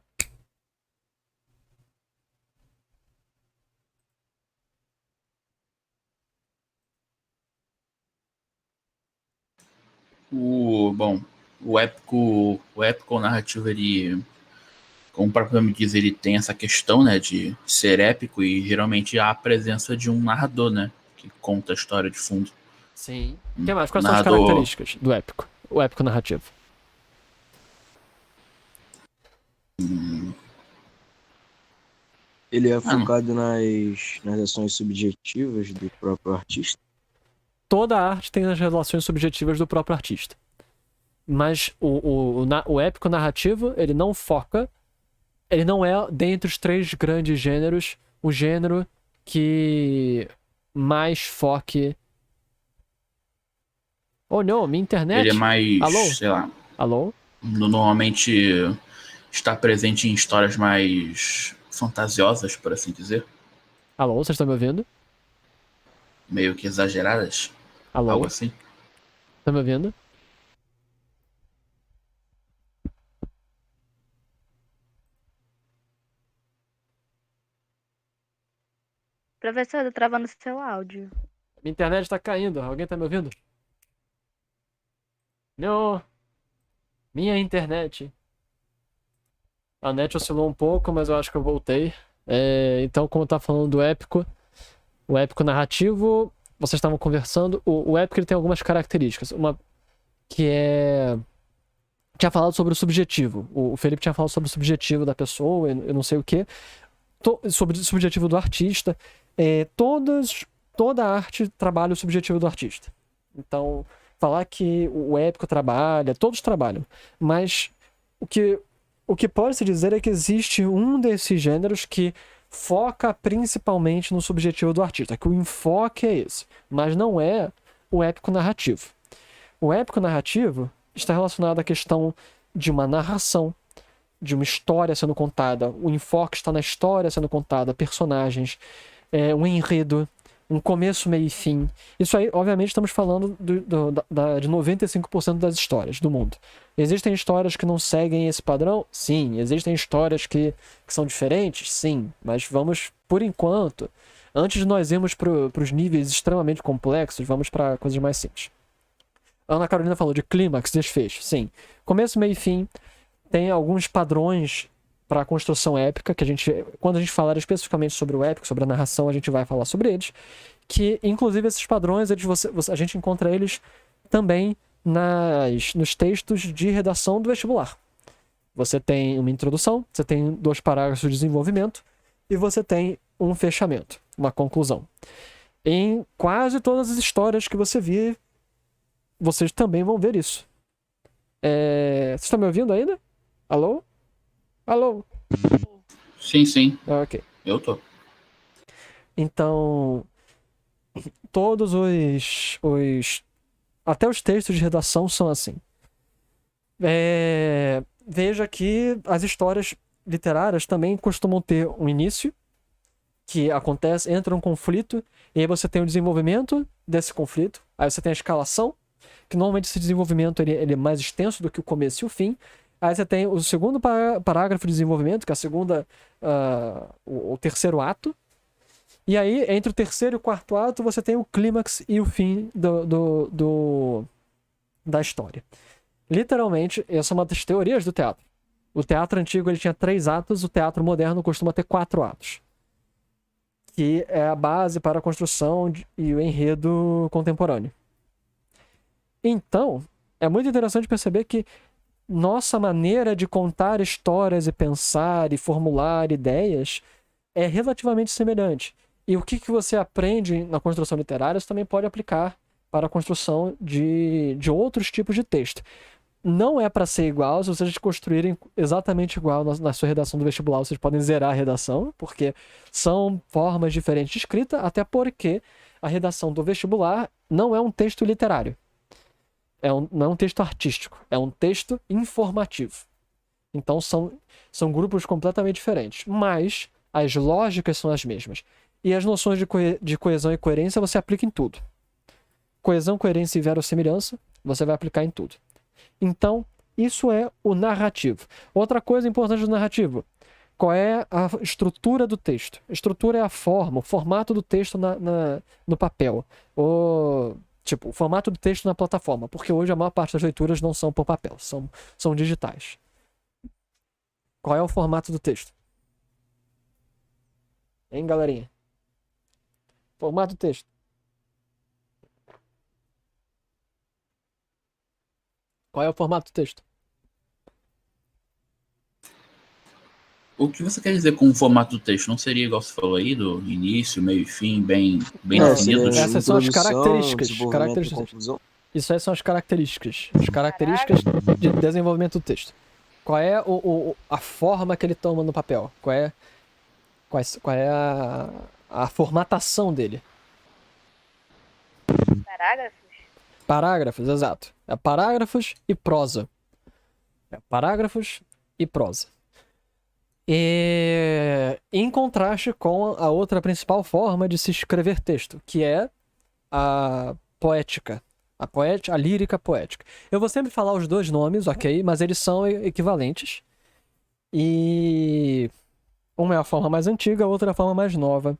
O épico narrativo, ele, como o próprio nome diz, ele tem essa questão, né, de ser épico e geralmente há a presença de um narrador, né, que conta a história de fundo.
Sim. O que mais? Quais são as
Narrador.
características do épico? O épico narrativo.
Ele é focado nas ações subjetivas do próprio artista.
Toda arte tem as relações subjetivas do próprio artista. Mas o épico narrativo, ele não foca, ele não é, dentre os três grandes gêneros, o gênero que mais foque... Oh, não, minha internet...
Ele é mais,
Alô?
sei lá,
Alô?
normalmente está presente em histórias mais fantasiosas, por assim dizer,
Alô, vocês estão me ouvindo?
meio que exageradas,
Alô?
algo assim.
Estão me ouvindo?
Professor, tô travando seu áudio.
Minha internet tá caindo. Alguém tá me ouvindo? Não. Minha internet. A net oscilou um pouco, mas eu acho que eu voltei. Então, como eu tava falando do épico, o épico narrativo, vocês estavam conversando. O épico ele tem algumas características. Uma que é... Tinha falado sobre o subjetivo. O Felipe tinha falado sobre o subjetivo da pessoa, eu não sei o quê. Sobre o subjetivo do artista. Toda arte trabalha o subjetivo do artista. Então, falar que o épico trabalha, todos trabalham. Mas o que pode se dizer é que existe um desses gêneros que foca principalmente no subjetivo do artista, que o enfoque é esse, mas não é o épico narrativo. O épico narrativo está relacionado à questão de uma narração, de uma história sendo contada. O enfoque está na história sendo contada, personagens, um enredo, um começo, meio e fim. Isso aí, obviamente, estamos falando de 95% das histórias do mundo. Existem histórias que não seguem esse padrão? Sim. Existem histórias que são diferentes? Sim. Mas vamos, por enquanto, antes de nós irmos para os níveis extremamente complexos, vamos para coisas mais simples. A Ana Carolina falou de clímax, desfecho. Sim. Começo, meio e fim. Tem alguns padrões para a construção épica, que quando a gente falar especificamente sobre o épico, sobre a narração, a gente vai falar sobre eles, que inclusive esses padrões, a gente encontra eles também nos textos de redação do vestibular. Você tem uma introdução, você tem 2 parágrafos de desenvolvimento e você tem um fechamento, uma conclusão. Em quase todas as histórias que você vir, vocês também vão ver isso. Vocês estão me ouvindo ainda? Alô? Alô?
Sim.
Ok.
Eu tô.
Então, todos até os textos de redação são assim. Veja que as histórias literárias também costumam ter um início, que acontece, entra um conflito, e aí você tem o desenvolvimento desse conflito, aí você tem a escalação, que normalmente esse desenvolvimento ele é mais extenso do que o começo e o fim. Aí você tem o segundo parágrafo de desenvolvimento, que é o terceiro ato. E aí, entre o terceiro e o quarto ato, você tem o clímax e o fim da história. Literalmente, essa é uma das teorias do teatro. O teatro antigo ele tinha 3 atos, o teatro moderno costuma ter 4 atos. Que é a base para a construção e o enredo contemporâneo. Então, é muito interessante perceber que nossa maneira de contar histórias e pensar e formular ideias é relativamente semelhante. E o que você aprende na construção literária, você também pode aplicar para a construção de outros tipos de texto. Não é para ser igual, se vocês construírem exatamente igual na sua redação do vestibular, vocês podem zerar a redação, porque são formas diferentes de escrita, até porque a redação do vestibular não é um texto literário. Não é um texto artístico, é um texto informativo. Então são grupos completamente diferentes, mas as lógicas são as mesmas. E as noções de coesão e coerência você aplica em tudo. Coesão, coerência e verossimilhança você vai aplicar em tudo. Então, isso é o narrativo. Outra coisa importante do narrativo, qual é a estrutura do texto? A estrutura é a forma, o formato do texto no papel. O formato do texto na plataforma, porque hoje a maior parte das leituras não são por papel, são digitais. Qual é o formato do texto? Hein, galerinha? Formato do texto. Qual é o formato do texto?
O que você quer dizer com o formato do texto? Não seria igual você falou aí, do início, meio e fim, bem definidos?
Essas são as características.
Desenvolvimento e conclusão.
Isso aí são as características. As características de desenvolvimento do texto. Qual é a forma que ele toma no papel? Qual é a formatação dele?
Parágrafos?
Parágrafos, exato. É parágrafos e prosa. E em contraste com a outra principal forma de se escrever texto, que é a poética. A lírica poética. Eu vou sempre falar os dois nomes, ok? Mas eles são equivalentes. E uma é a forma mais antiga, a outra é a forma mais nova.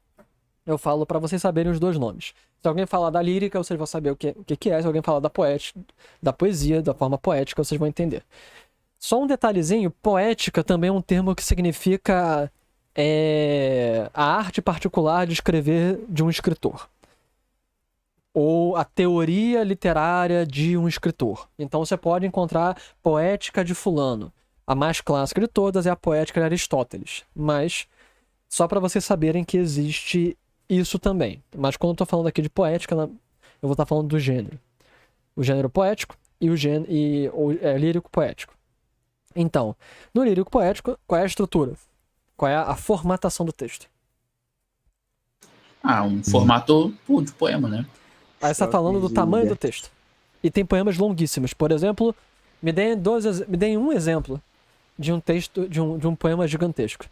Eu falo para vocês saberem os dois nomes. Se alguém falar da lírica, vocês vão saber o que é. Se alguém falar da poesia, da forma poética, vocês vão entender. Só um detalhezinho, poética também é um termo que significa a arte particular de escrever de um escritor. Ou a teoria literária de um escritor. Então você pode encontrar poética de fulano. A mais clássica de todas é a poética de Aristóteles. Mas só para vocês saberem que existe isso também. Mas quando eu estou falando aqui de poética, eu vou estar falando do gênero. O gênero poético e o lírico poético. Então, no lírico poético, qual é a estrutura? Qual é a formatação do texto?
Um formato de poema, né?
Aí você está falando do tamanho do texto. E tem poemas longuíssimos. Por exemplo, me deem um exemplo de um texto, de um poema gigantesco.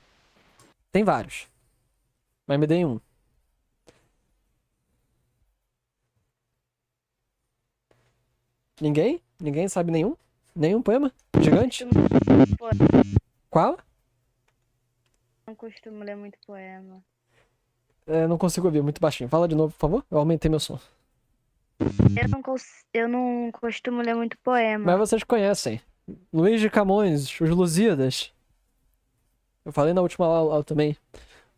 Tem vários. Mas me deem um. Ninguém? Ninguém sabe nenhum? Nenhum poema? Gigante? Qual?
Não costumo ler muito poema.
Não consigo ouvir, muito baixinho. Fala de novo, por favor. Eu aumentei meu som.
Eu não costumo ler muito poema.
Mas vocês conhecem. Luís de Camões, Os Lusíadas. Eu falei na última aula também.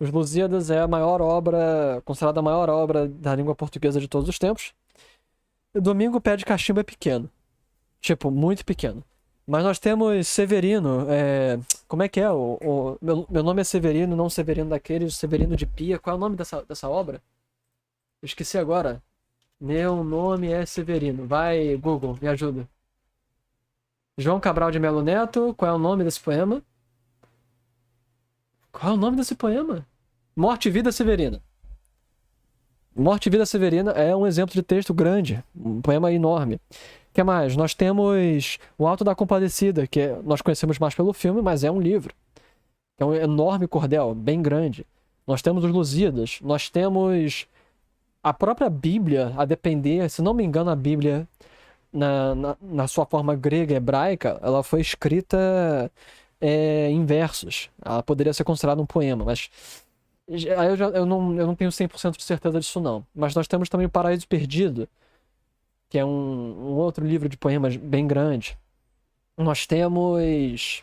Os Lusíadas é a maior obra, considerada a maior obra da língua portuguesa de todos os tempos. O Domingo Pé de Cachimbo é pequeno. Muito pequeno. Mas nós temos Severino. Como é que é? Meu nome é Severino, não Severino daqueles, Severino de Pia. Qual é o nome dessa obra? Eu esqueci agora. Meu nome é Severino. Vai, Google, me ajuda. João Cabral de Melo Neto. Qual é o nome desse poema? Qual é o nome desse poema? Morte e Vida Severina. Morte e Vida Severina é um exemplo de texto grande. Um poema enorme. O que mais? Nós temos O Alto da Compadecida, que nós conhecemos mais pelo filme, mas é um livro. É um enorme cordel, bem grande. Nós temos os Lusíadas. Nós temos a própria Bíblia, a depender, se não me engano, a Bíblia, na sua forma grega e hebraica, ela foi escrita em versos. Ela poderia ser considerada um poema, mas eu não tenho 100% de certeza disso, não. Mas nós temos também o Paraíso Perdido, que é um outro livro de poemas bem grande. Nós temos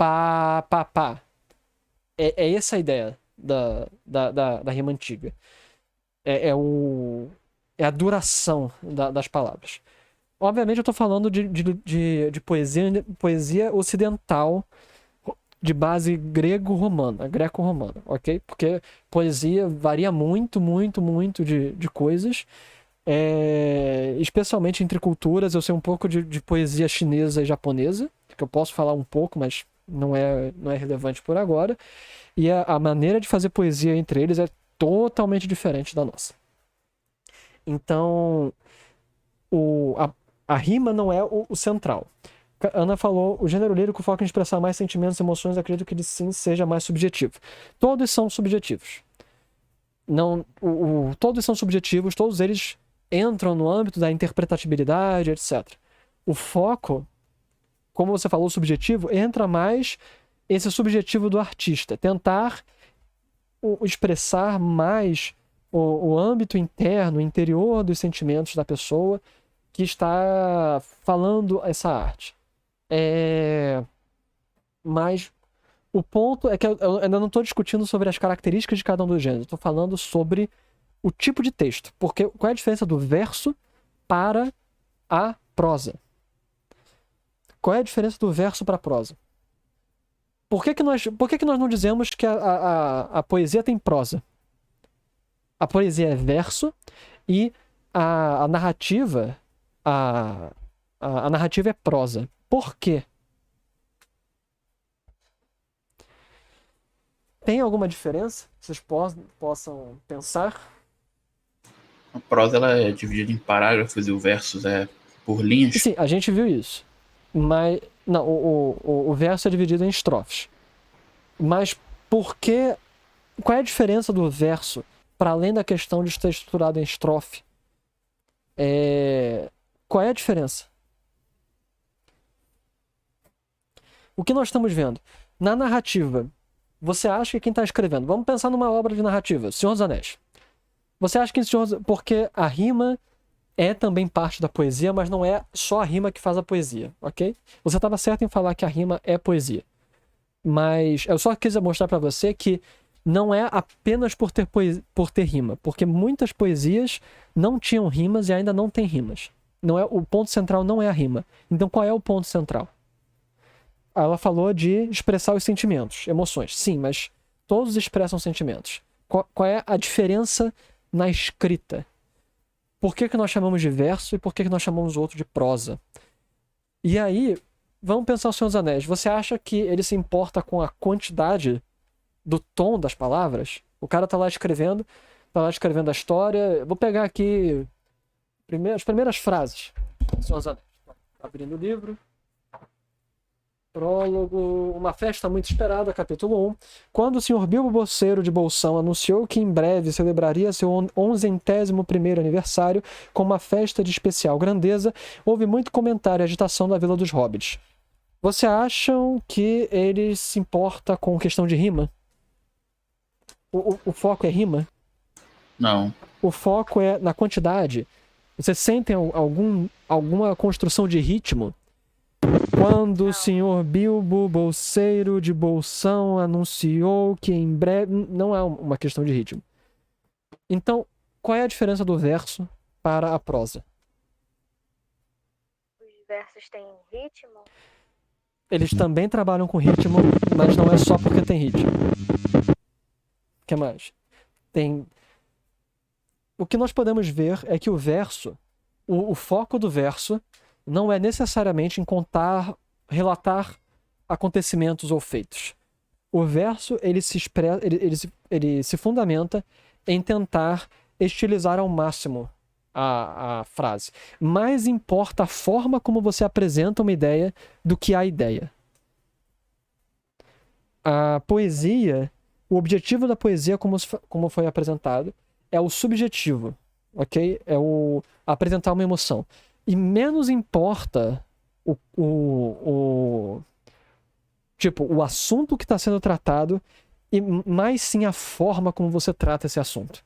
pá, pá, pá. É essa a ideia da rima antiga. É a duração das palavras. Obviamente eu tô falando de poesia ocidental de base greco-romana, ok? Porque poesia varia muito, muito, muito de coisas, especialmente entre culturas. Eu sei um pouco de poesia chinesa e japonesa, que eu posso falar um pouco, mas não é relevante por agora. E a maneira de fazer poesia entre eles é totalmente diferente da nossa. Então, a rima não é o central. A Ana falou, o gênero lírico foca em expressar mais sentimentos e emoções, acredito que ele sim seja mais subjetivo. Todos são subjetivos. Não, todos são subjetivos, todos eles entram no âmbito da interpretabilidade, etc. O foco, como você falou, subjetivo, entra mais esse subjetivo do artista. Tentar expressar mais o âmbito interno, interior dos sentimentos da pessoa que está falando essa arte. Mas o ponto é que eu ainda não estou discutindo sobre as características de cada um dos gêneros. Estou falando sobre o tipo de texto. Porque qual é a diferença do verso para a prosa? Qual é a diferença do verso para a prosa? Por que nós não dizemos que a poesia tem prosa? A poesia é verso e a narrativa a narrativa é prosa. Por quê? Tem alguma diferença que vocês possam pensar?
A prosa ela é dividida em parágrafos e o verso é por linhas.
Sim, a gente viu isso. Mas não, o verso é dividido em estrofes. Mas por que? Qual é a diferença do verso para além da questão de estar estruturado em estrofe? Qual é a diferença? O que nós estamos vendo? Na narrativa, você acha que quem está escrevendo... Vamos pensar numa obra de narrativa, Senhor dos Anéis. Você acha que porque a rima é também parte da poesia, mas não é só a rima que faz a poesia, ok? Você estava certo em falar que a rima é poesia. Mas eu só quis mostrar para você que não é apenas por ter rima, porque muitas poesias não tinham rimas e ainda não têm rimas. O ponto central não é a rima. Então qual é o ponto central? Ela falou de expressar os sentimentos, emoções. Sim, mas todos expressam sentimentos. Qual é a diferença na escrita? Por que nós chamamos de verso e por que nós chamamos o outro de prosa? E aí, vamos pensar o Senhor dos Anéis. Você acha que ele se importa com a quantidade do tom das palavras? O cara tá lá escrevendo a história. Vou pegar aqui as primeiras frases do Senhor dos Anéis. Abrindo o livro. Prólogo, uma festa muito esperada, capítulo 1. Quando o Sr. Bilbo Bolseiro de Bolsão anunciou que em breve celebraria seu 11º aniversário com uma festa de especial grandeza, houve muito comentário e agitação da Vila dos Hobbits. Você acham que ele se importa com questão de rima? O foco é rima?
Não.
O foco é na quantidade. Vocês sentem alguma construção de ritmo? Quando o Sr. Bilbo Bolseiro de Bolsão anunciou que em breve... Não é uma questão de ritmo. Então, qual é a diferença do verso para a prosa?
Os versos têm ritmo?
Eles também trabalham com ritmo, mas não é só porque tem ritmo. O que mais? O que nós podemos ver é que o verso, o foco do verso, não é necessariamente em relatar acontecimentos ou feitos. O verso, ele se fundamenta em tentar estilizar ao máximo a frase. Mais importa a forma como você apresenta uma ideia do que a ideia. A poesia, o objetivo da poesia, como foi apresentado, é o subjetivo, ok? É apresentar uma emoção. E menos importa o assunto que está sendo tratado e mais sim a forma como você trata esse assunto.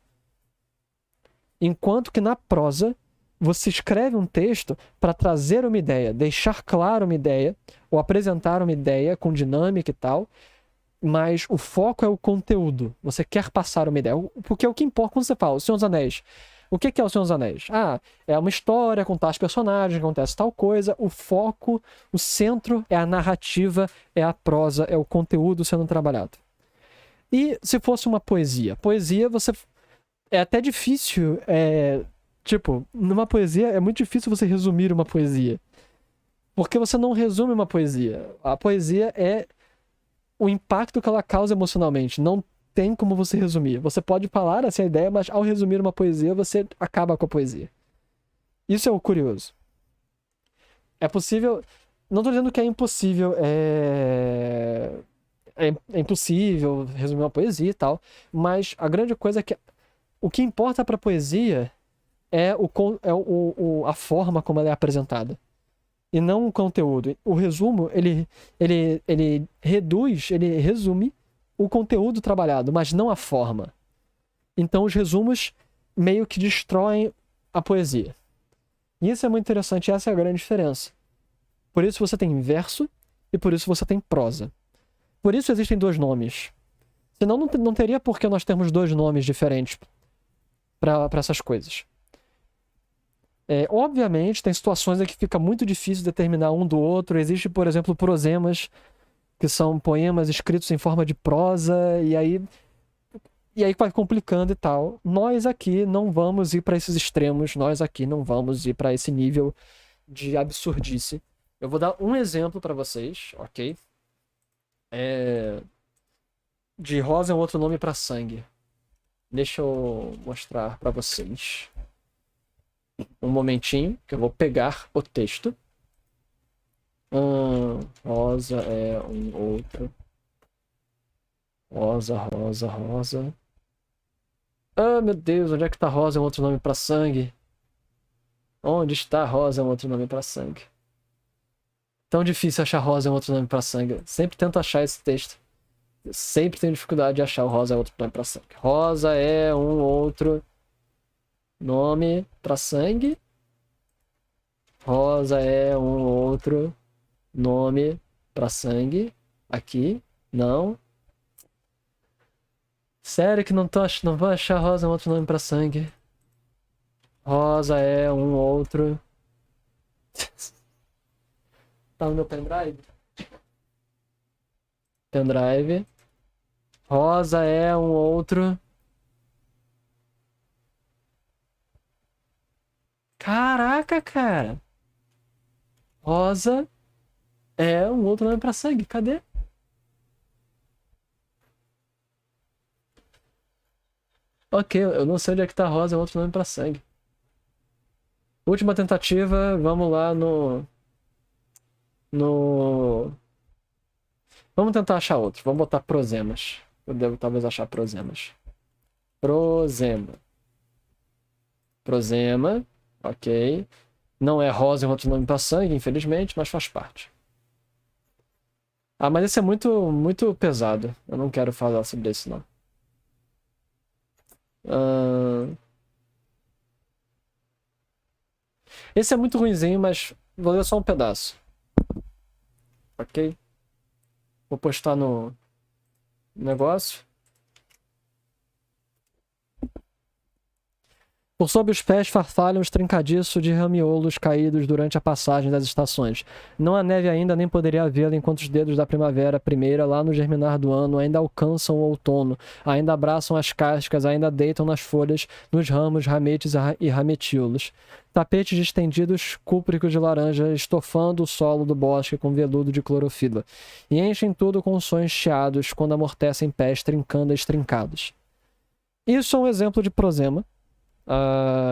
Enquanto que na prosa, você escreve um texto para trazer uma ideia, deixar claro uma ideia, ou apresentar uma ideia com dinâmica e tal, mas o foco é o conteúdo. Você quer passar uma ideia. Porque é o que importa quando você fala, O Senhor dos Anéis. O que é O Senhor dos Anéis? É uma história com tais personagens, acontece tal coisa. O foco, o centro é a narrativa, é a prosa, é o conteúdo sendo trabalhado. E se fosse uma poesia? Poesia, você... É até difícil... numa poesia é muito difícil você resumir uma poesia. Porque você não resume uma poesia. A poesia é o impacto que ela causa emocionalmente. Não tem como você resumir. Você pode falar essa ideia, mas ao resumir uma poesia, você acaba com a poesia. Isso é o curioso. É possível... Não estou dizendo que é impossível. É impossível resumir uma poesia e tal. Mas a grande coisa é que o que importa para a poesia é a forma como ela é apresentada. E não o conteúdo. O resumo, ele resume o conteúdo trabalhado, mas não a forma. Então os resumos meio que destroem a poesia. E isso é muito interessante, essa é a grande diferença. Por isso você tem verso e por isso você tem prosa. Por isso existem dois nomes. Senão não teria por que nós termos dois nomes diferentes para essas coisas. Obviamente, tem situações em que fica muito difícil determinar um do outro. Existe, por exemplo, prosemas, que são poemas escritos em forma de prosa, e aí vai complicando e tal. Nós aqui não vamos ir para esses extremos, nós aqui não vamos ir para esse nível de absurdice. Eu vou dar um exemplo para vocês, ok? De rosa é um outro nome para sangue. Deixa eu mostrar para vocês. Um momentinho, que eu vou pegar o texto. Rosa é um outro. Rosa, rosa, rosa. Meu Deus, onde é que tá rosa é um outro nome para sangue? Onde está rosa é um outro nome para sangue? Tão difícil achar rosa é um outro nome para sangue. Sempre tento achar esse texto. Eu sempre tenho dificuldade de achar o rosa é outro nome para sangue. Rosa é um outro nome para sangue. Rosa é um outro nome para sangue. Aqui, não. Sério que não vou achar rosa é um outro nome para sangue. Rosa é um outro. Tá no meu pendrive? Pendrive. Rosa é um outro. Caraca, cara. Rosa é um outro nome pra sangue. Cadê? Ok, eu não sei onde é que tá rosa, é um outro nome pra sangue. Última tentativa, vamos lá Vamos tentar achar outro. Vamos botar prosemas. Eu devo talvez achar prosemas. Prosema. Ok. Não é rosa, é um outro nome para sangue, infelizmente, mas faz parte. Mas esse é muito, muito pesado. Eu não quero falar sobre isso, não. Esse é muito ruinzinho, mas vou ler só um pedaço. Ok? Vou postar no negócio. Por sob os pés farfalham os trincadiços de ramiolos caídos durante a passagem das estações. Não há neve ainda, nem poderia havê-la enquanto os dedos da primavera primeira, lá no germinar do ano, ainda alcançam o outono, ainda abraçam as cascas, ainda deitam nas folhas, nos ramos, rametes e rametíolos. Tapetes estendidos cúpricos de laranja, estofando o solo do bosque com veludo de clorofila, e enchem tudo com sons chiados quando amortecem pés trincando estrincados. Isso é um exemplo de prosema.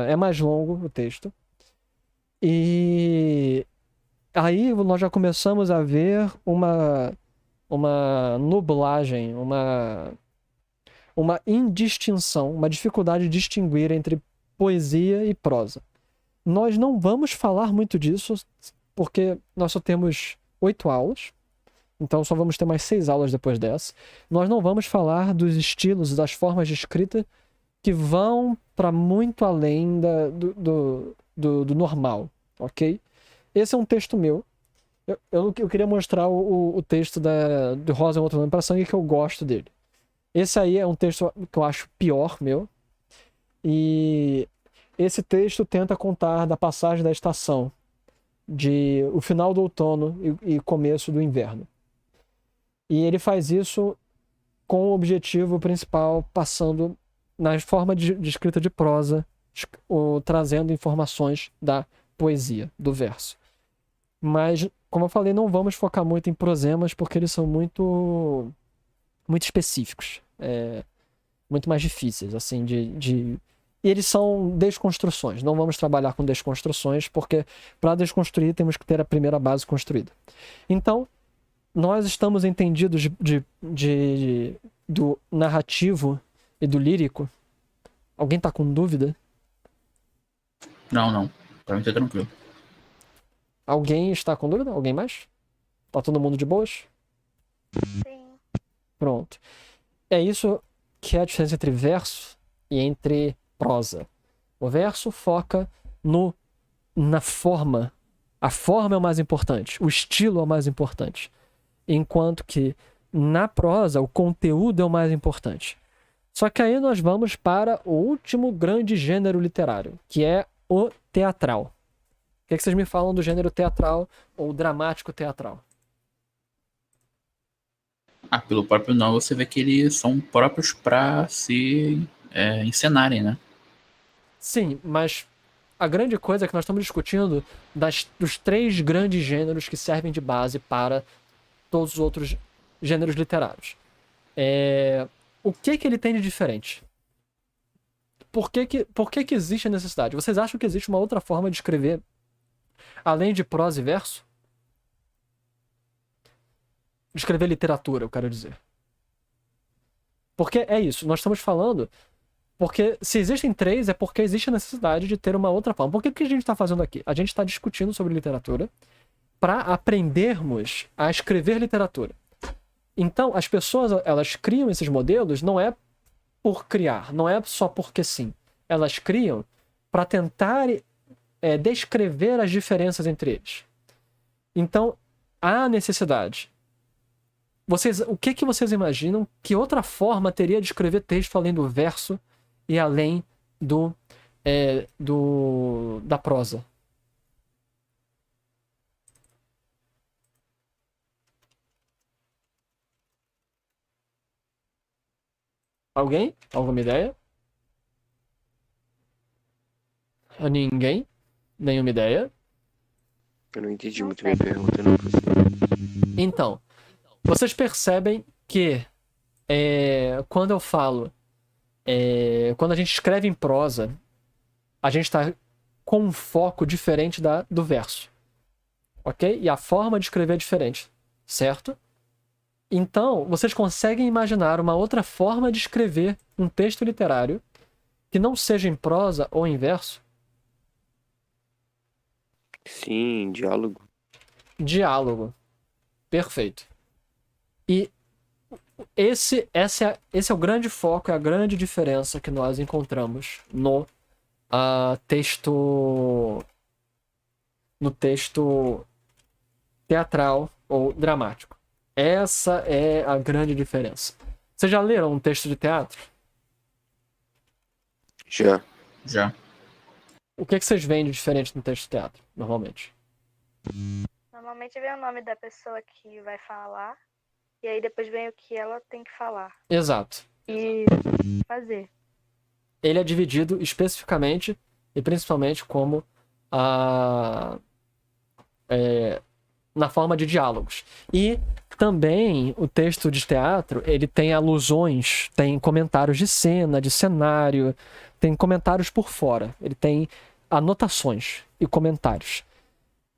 É mais longo o texto. E aí nós já começamos a ver uma nublagem, uma indistinção, uma dificuldade de distinguir entre poesia e prosa. Nós não vamos falar muito disso, porque nós só temos 8 aulas, então só vamos ter mais 6 aulas depois dessa. Nós não vamos falar dos estilos e das formas de escrita que vão para muito além do normal, ok? Esse é um texto meu. Eu queria mostrar o texto do Rosa é Outro Nome para Sangue, que eu gosto dele. Esse aí é um texto que eu acho pior meu. E esse texto tenta contar da passagem da estação, de o final do outono e começo do inverno. E ele faz isso com o objetivo principal, passando na forma de escrita de prosa, trazendo informações da poesia, do verso. Mas, como eu falei, não vamos focar muito em prosemas, porque eles são muito específicos, muito mais difíceis, assim, e eles são desconstruções. Não vamos trabalhar com desconstruções, porque para desconstruir temos que ter a primeira base construída. Então, nós estamos entendidos do narrativo e do lírico. Alguém tá com dúvida?
Não. Pra mim tá tranquilo.
Alguém está com dúvida? Alguém mais? Tá todo mundo de boas?
Sim.
Pronto. É isso que é a diferença entre verso e entre prosa. O verso foca na forma. A forma é o mais importante. O estilo é o mais importante. Enquanto que na prosa o conteúdo é o mais importante. Só que aí nós vamos para o último grande gênero literário, que é o teatral. O que vocês me falam do gênero teatral ou dramático teatral?
Pelo próprio nome você vê que eles são próprios para se encenarem, né?
Sim, mas a grande coisa é que nós estamos discutindo dos 3 grandes gêneros que servem de base para todos os outros gêneros literários. O que ele tem de diferente? Por que existe a necessidade? Vocês acham que existe uma outra forma de escrever além de prosa e verso? De escrever literatura, eu quero dizer. Porque é isso, nós estamos falando. Porque se existem 3, é porque existe a necessidade de ter uma outra forma. Por que a gente está fazendo aqui? A gente está discutindo sobre literatura para aprendermos a escrever literatura. Então, as pessoas, elas criam esses modelos não é por criar, não é só porque sim. Elas criam para tentar descrever as diferenças entre eles. Então, há necessidade. O que vocês imaginam que outra forma teria de escrever texto além do verso e além da prosa? Alguém? Alguma ideia? Ninguém? Nenhuma ideia?
Eu não entendi
Não
muito
sei.
bem a pergunta, não.
Então, vocês percebem que quando eu falo, quando a gente escreve em prosa, a gente está com um foco diferente do verso, ok? E a forma de escrever é diferente, certo? Então, vocês conseguem imaginar uma outra forma de escrever um texto literário que não seja em prosa ou em verso?
Sim, diálogo.
Diálogo. Perfeito. E esse é o grande foco, é a grande diferença que nós encontramos no texto teatral ou dramático. Essa é a grande diferença. Vocês já leram um texto de teatro?
Já.
O que vocês veem de diferente no texto de teatro, normalmente?
Normalmente vem o nome da pessoa que vai falar, e aí depois vem o que ela tem que falar
Exato.
e fazer.
Ele é dividido especificamente e principalmente como na forma de diálogos. E também o texto de teatro, ele tem alusões, tem comentários de cena, de cenário, tem comentários por fora. Ele tem anotações e comentários.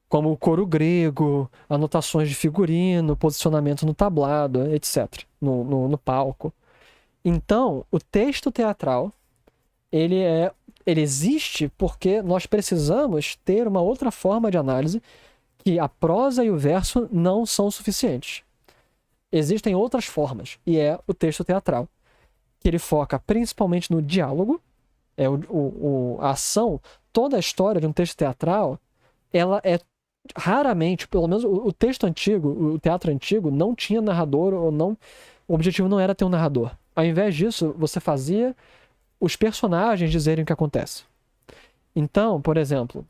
Como o coro grego, anotações de figurino, posicionamento no tablado, etc. No palco. Então, o texto teatral, ele existe porque nós precisamos ter uma outra forma de análise, que a prosa e o verso não são suficientes. Existem outras formas, e é o texto teatral, que ele foca principalmente no diálogo A ação, toda a história de um texto teatral, ela é raramente, pelo menos o texto antigo, o teatro antigo, não tinha narrador ou não. O objetivo não era ter um narrador. Ao invés disso, você fazia os personagens dizerem o que acontece. Então, por exemplo,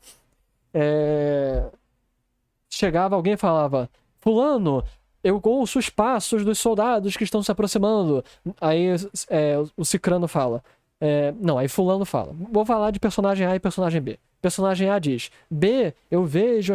chegava alguém e falava: Fulano, eu ouço os passos dos soldados que estão se aproximando. Aí o Cicrano fala. Não, aí Fulano fala. Vou falar de personagem A e personagem B. Personagem A diz: B, eu vejo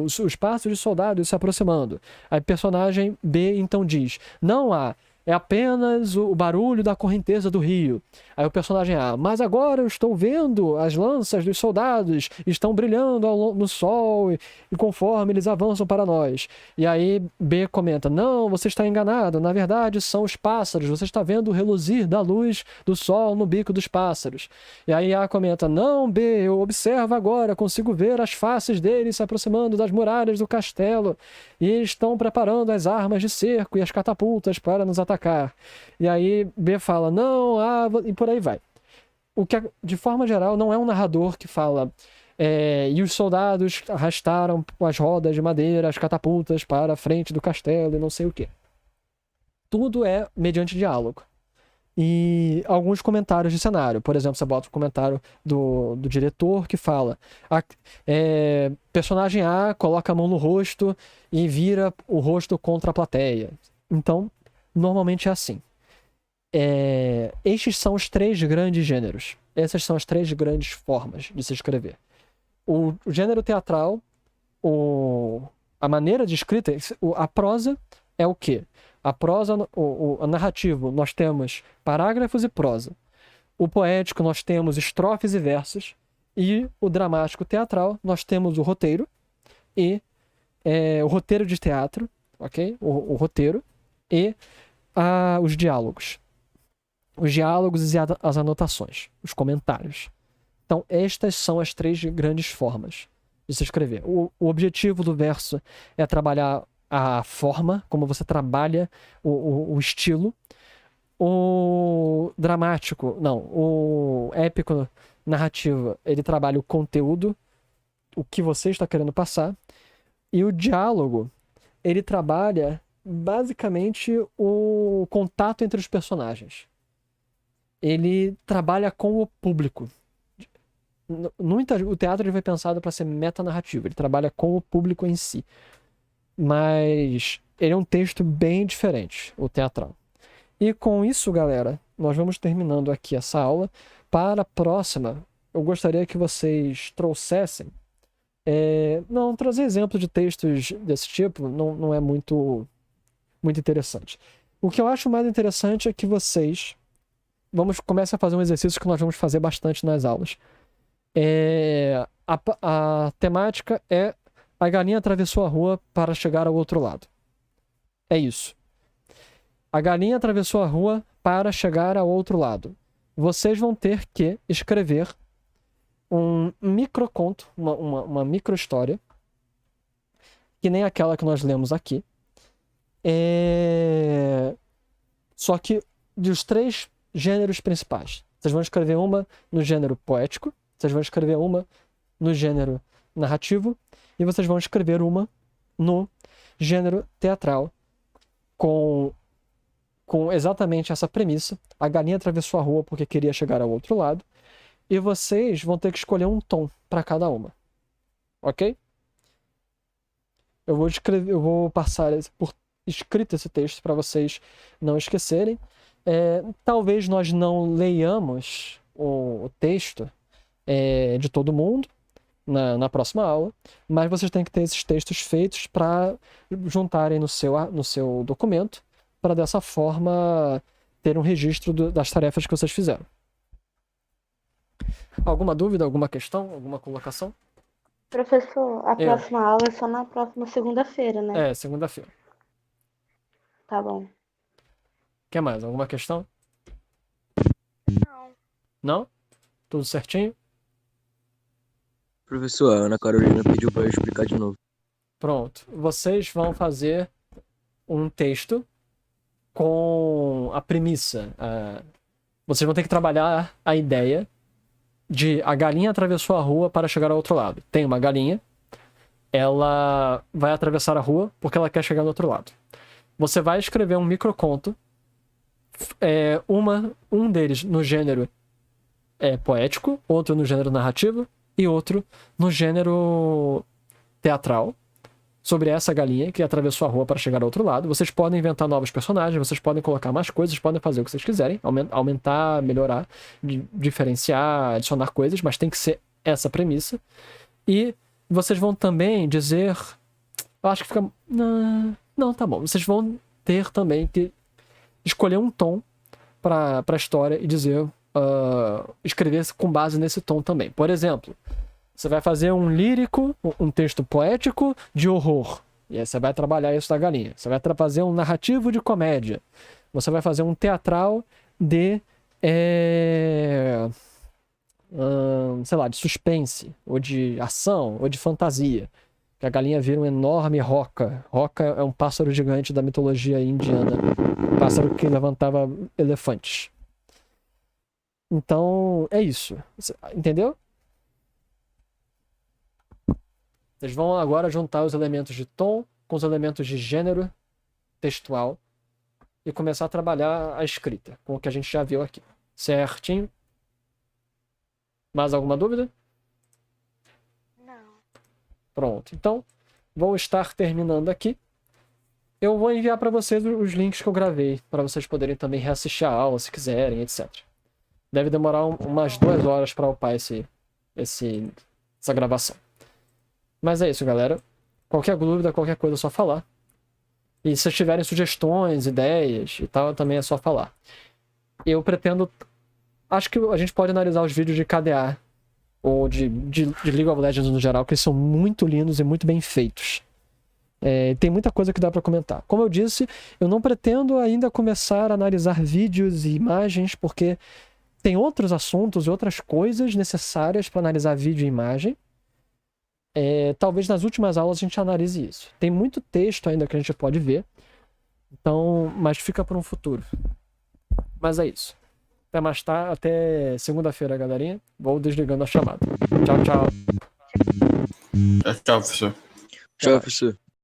os passos de soldados se aproximando. Aí personagem B então diz: Não, A, é apenas o barulho da correnteza do rio. Aí o personagem A: Mas agora eu estou vendo as lanças dos soldados estão brilhando no sol e conforme eles avançam para nós. E aí B comenta: Não, você está enganado. Na verdade são os pássaros. Você está vendo o reluzir da luz do sol no bico dos pássaros. E aí A comenta: Não, B, eu observo agora, consigo ver as faces deles se aproximando das muralhas do castelo. E eles estão preparando as armas de cerco e as catapultas para nos atacar. E aí B fala: Não, e por aí vai. O que, de forma geral, não é um narrador que fala: E os soldados arrastaram as rodas de madeira, as catapultas para a frente do castelo e não sei o quê. Tudo é mediante diálogo. E alguns comentários de cenário. Por exemplo, você bota o comentário do diretor que fala: personagem A coloca a mão no rosto e vira o rosto contra a plateia. Então, normalmente é assim. Estes são os 3 grandes gêneros. Essas são as 3 grandes formas de se escrever. O gênero teatral, a maneira de escrita, a prosa é o quê? A prosa, o narrativo, nós temos parágrafos e prosa. O poético, nós temos estrofes e versos. E o dramático teatral, nós temos o roteiro e o roteiro de teatro, ok? O roteiro e os diálogos. Os diálogos e as anotações, os comentários. Então, estas são as 3 grandes formas de se escrever. O objetivo do verso é trabalhar a forma, como você trabalha o estilo. O dramático, não, o épico narrativo, ele trabalha o conteúdo, o que você está querendo passar. E o diálogo, ele trabalha basicamente o contato entre os personagens. Ele trabalha com o público. O teatro ele foi pensado para ser metanarrativo, ele trabalha com o público em si. Mas ele é um texto bem diferente, o teatral. E com isso, galera, nós vamos terminando aqui essa aula. Para a próxima, eu gostaria que vocês trouxessem... Não, trazer exemplos de textos desse tipo não é muito interessante. O que eu acho mais interessante é que vocês... comecem a fazer um exercício que nós vamos fazer bastante nas aulas. A temática é: a galinha atravessou a rua para chegar ao outro lado. É isso. A galinha atravessou a rua para chegar ao outro lado. Vocês vão ter que escrever um microconto, uma micro-história, que nem aquela que nós lemos aqui. Só que dos 3 gêneros principais. Vocês vão escrever uma no gênero poético, vocês vão escrever uma no gênero narrativo e vocês vão escrever uma no gênero teatral com exatamente essa premissa: a galinha atravessou a rua porque queria chegar ao outro lado, e vocês vão ter que escolher um tom para cada uma. Ok? Eu vou passar por escrito esse texto para vocês não esquecerem. Talvez nós não leiamos o texto de todo mundo na próxima aula, mas vocês têm que ter esses textos feitos para juntarem no seu documento, para dessa forma ter um registro das tarefas que vocês fizeram. Alguma dúvida, alguma questão, alguma colocação?
Professor, a próxima aula é só na próxima segunda-feira, né?
Segunda-feira.
Tá bom.
Quer mais? Alguma questão?
Não.
Não? Tudo certinho?
Professor, a Ana Carolina pediu para eu explicar de novo.
Pronto. Vocês vão fazer um texto com a premissa. Vocês vão ter que trabalhar a ideia de a galinha atravessou a rua para chegar ao outro lado. Tem uma galinha, ela vai atravessar a rua porque ela quer chegar do outro lado. Você vai escrever um microconto, um deles no gênero poético, outro no gênero narrativo e outro no gênero teatral, sobre essa galinha que atravessou a rua para chegar ao outro lado. Vocês podem inventar novos personagens, vocês podem colocar mais coisas, podem fazer o que vocês quiserem, aumentar, melhorar, diferenciar, adicionar coisas, mas tem que ser essa premissa. E vocês vão também dizer... Eu acho que fica... Não, tá bom. Vocês vão ter também que escolher um tom para a história e dizer... escrever com base nesse tom também. Por exemplo, você vai fazer um lírico, um texto poético de horror. E aí você vai trabalhar isso da galinha. Você vai fazer um narrativo de comédia. Você vai fazer um teatral de... sei lá, de suspense, ou de ação, ou de fantasia. Que a galinha vira uma enorme roca. Roca é um pássaro gigante da mitologia indiana. Um pássaro que levantava elefantes. Então, é isso. Entendeu? Vocês vão agora juntar os elementos de tom com os elementos de gênero textual e começar a trabalhar a escrita, com o que a gente já viu aqui. Certinho? Mais alguma dúvida?
Não.
Pronto. Então, vou estar terminando aqui. Eu vou enviar para vocês os links que eu gravei, para vocês poderem também reassistir a aula, se quiserem, etc. Deve demorar umas 2 horas para upar essa gravação. Mas é isso, galera. Qualquer dúvida, qualquer coisa é só falar. E se vocês tiverem sugestões, ideias e tal, também é só falar. Eu pretendo... Acho que a gente pode analisar os vídeos de KDA ou de League of Legends no geral, que eles são muito lindos e muito bem feitos. Tem muita coisa que dá para comentar. Como eu disse, eu não pretendo ainda começar a analisar vídeos e imagens, porque tem outros assuntos e outras coisas necessárias para analisar vídeo e imagem. Talvez nas últimas aulas a gente analise isso. Tem muito texto ainda que a gente pode ver. Então, mas fica para um futuro. Mas é isso. Até mais tarde, até segunda-feira, galerinha. Vou desligando a chamada. Tchau, tchau.
Tchau, professor.
Tchau, professor.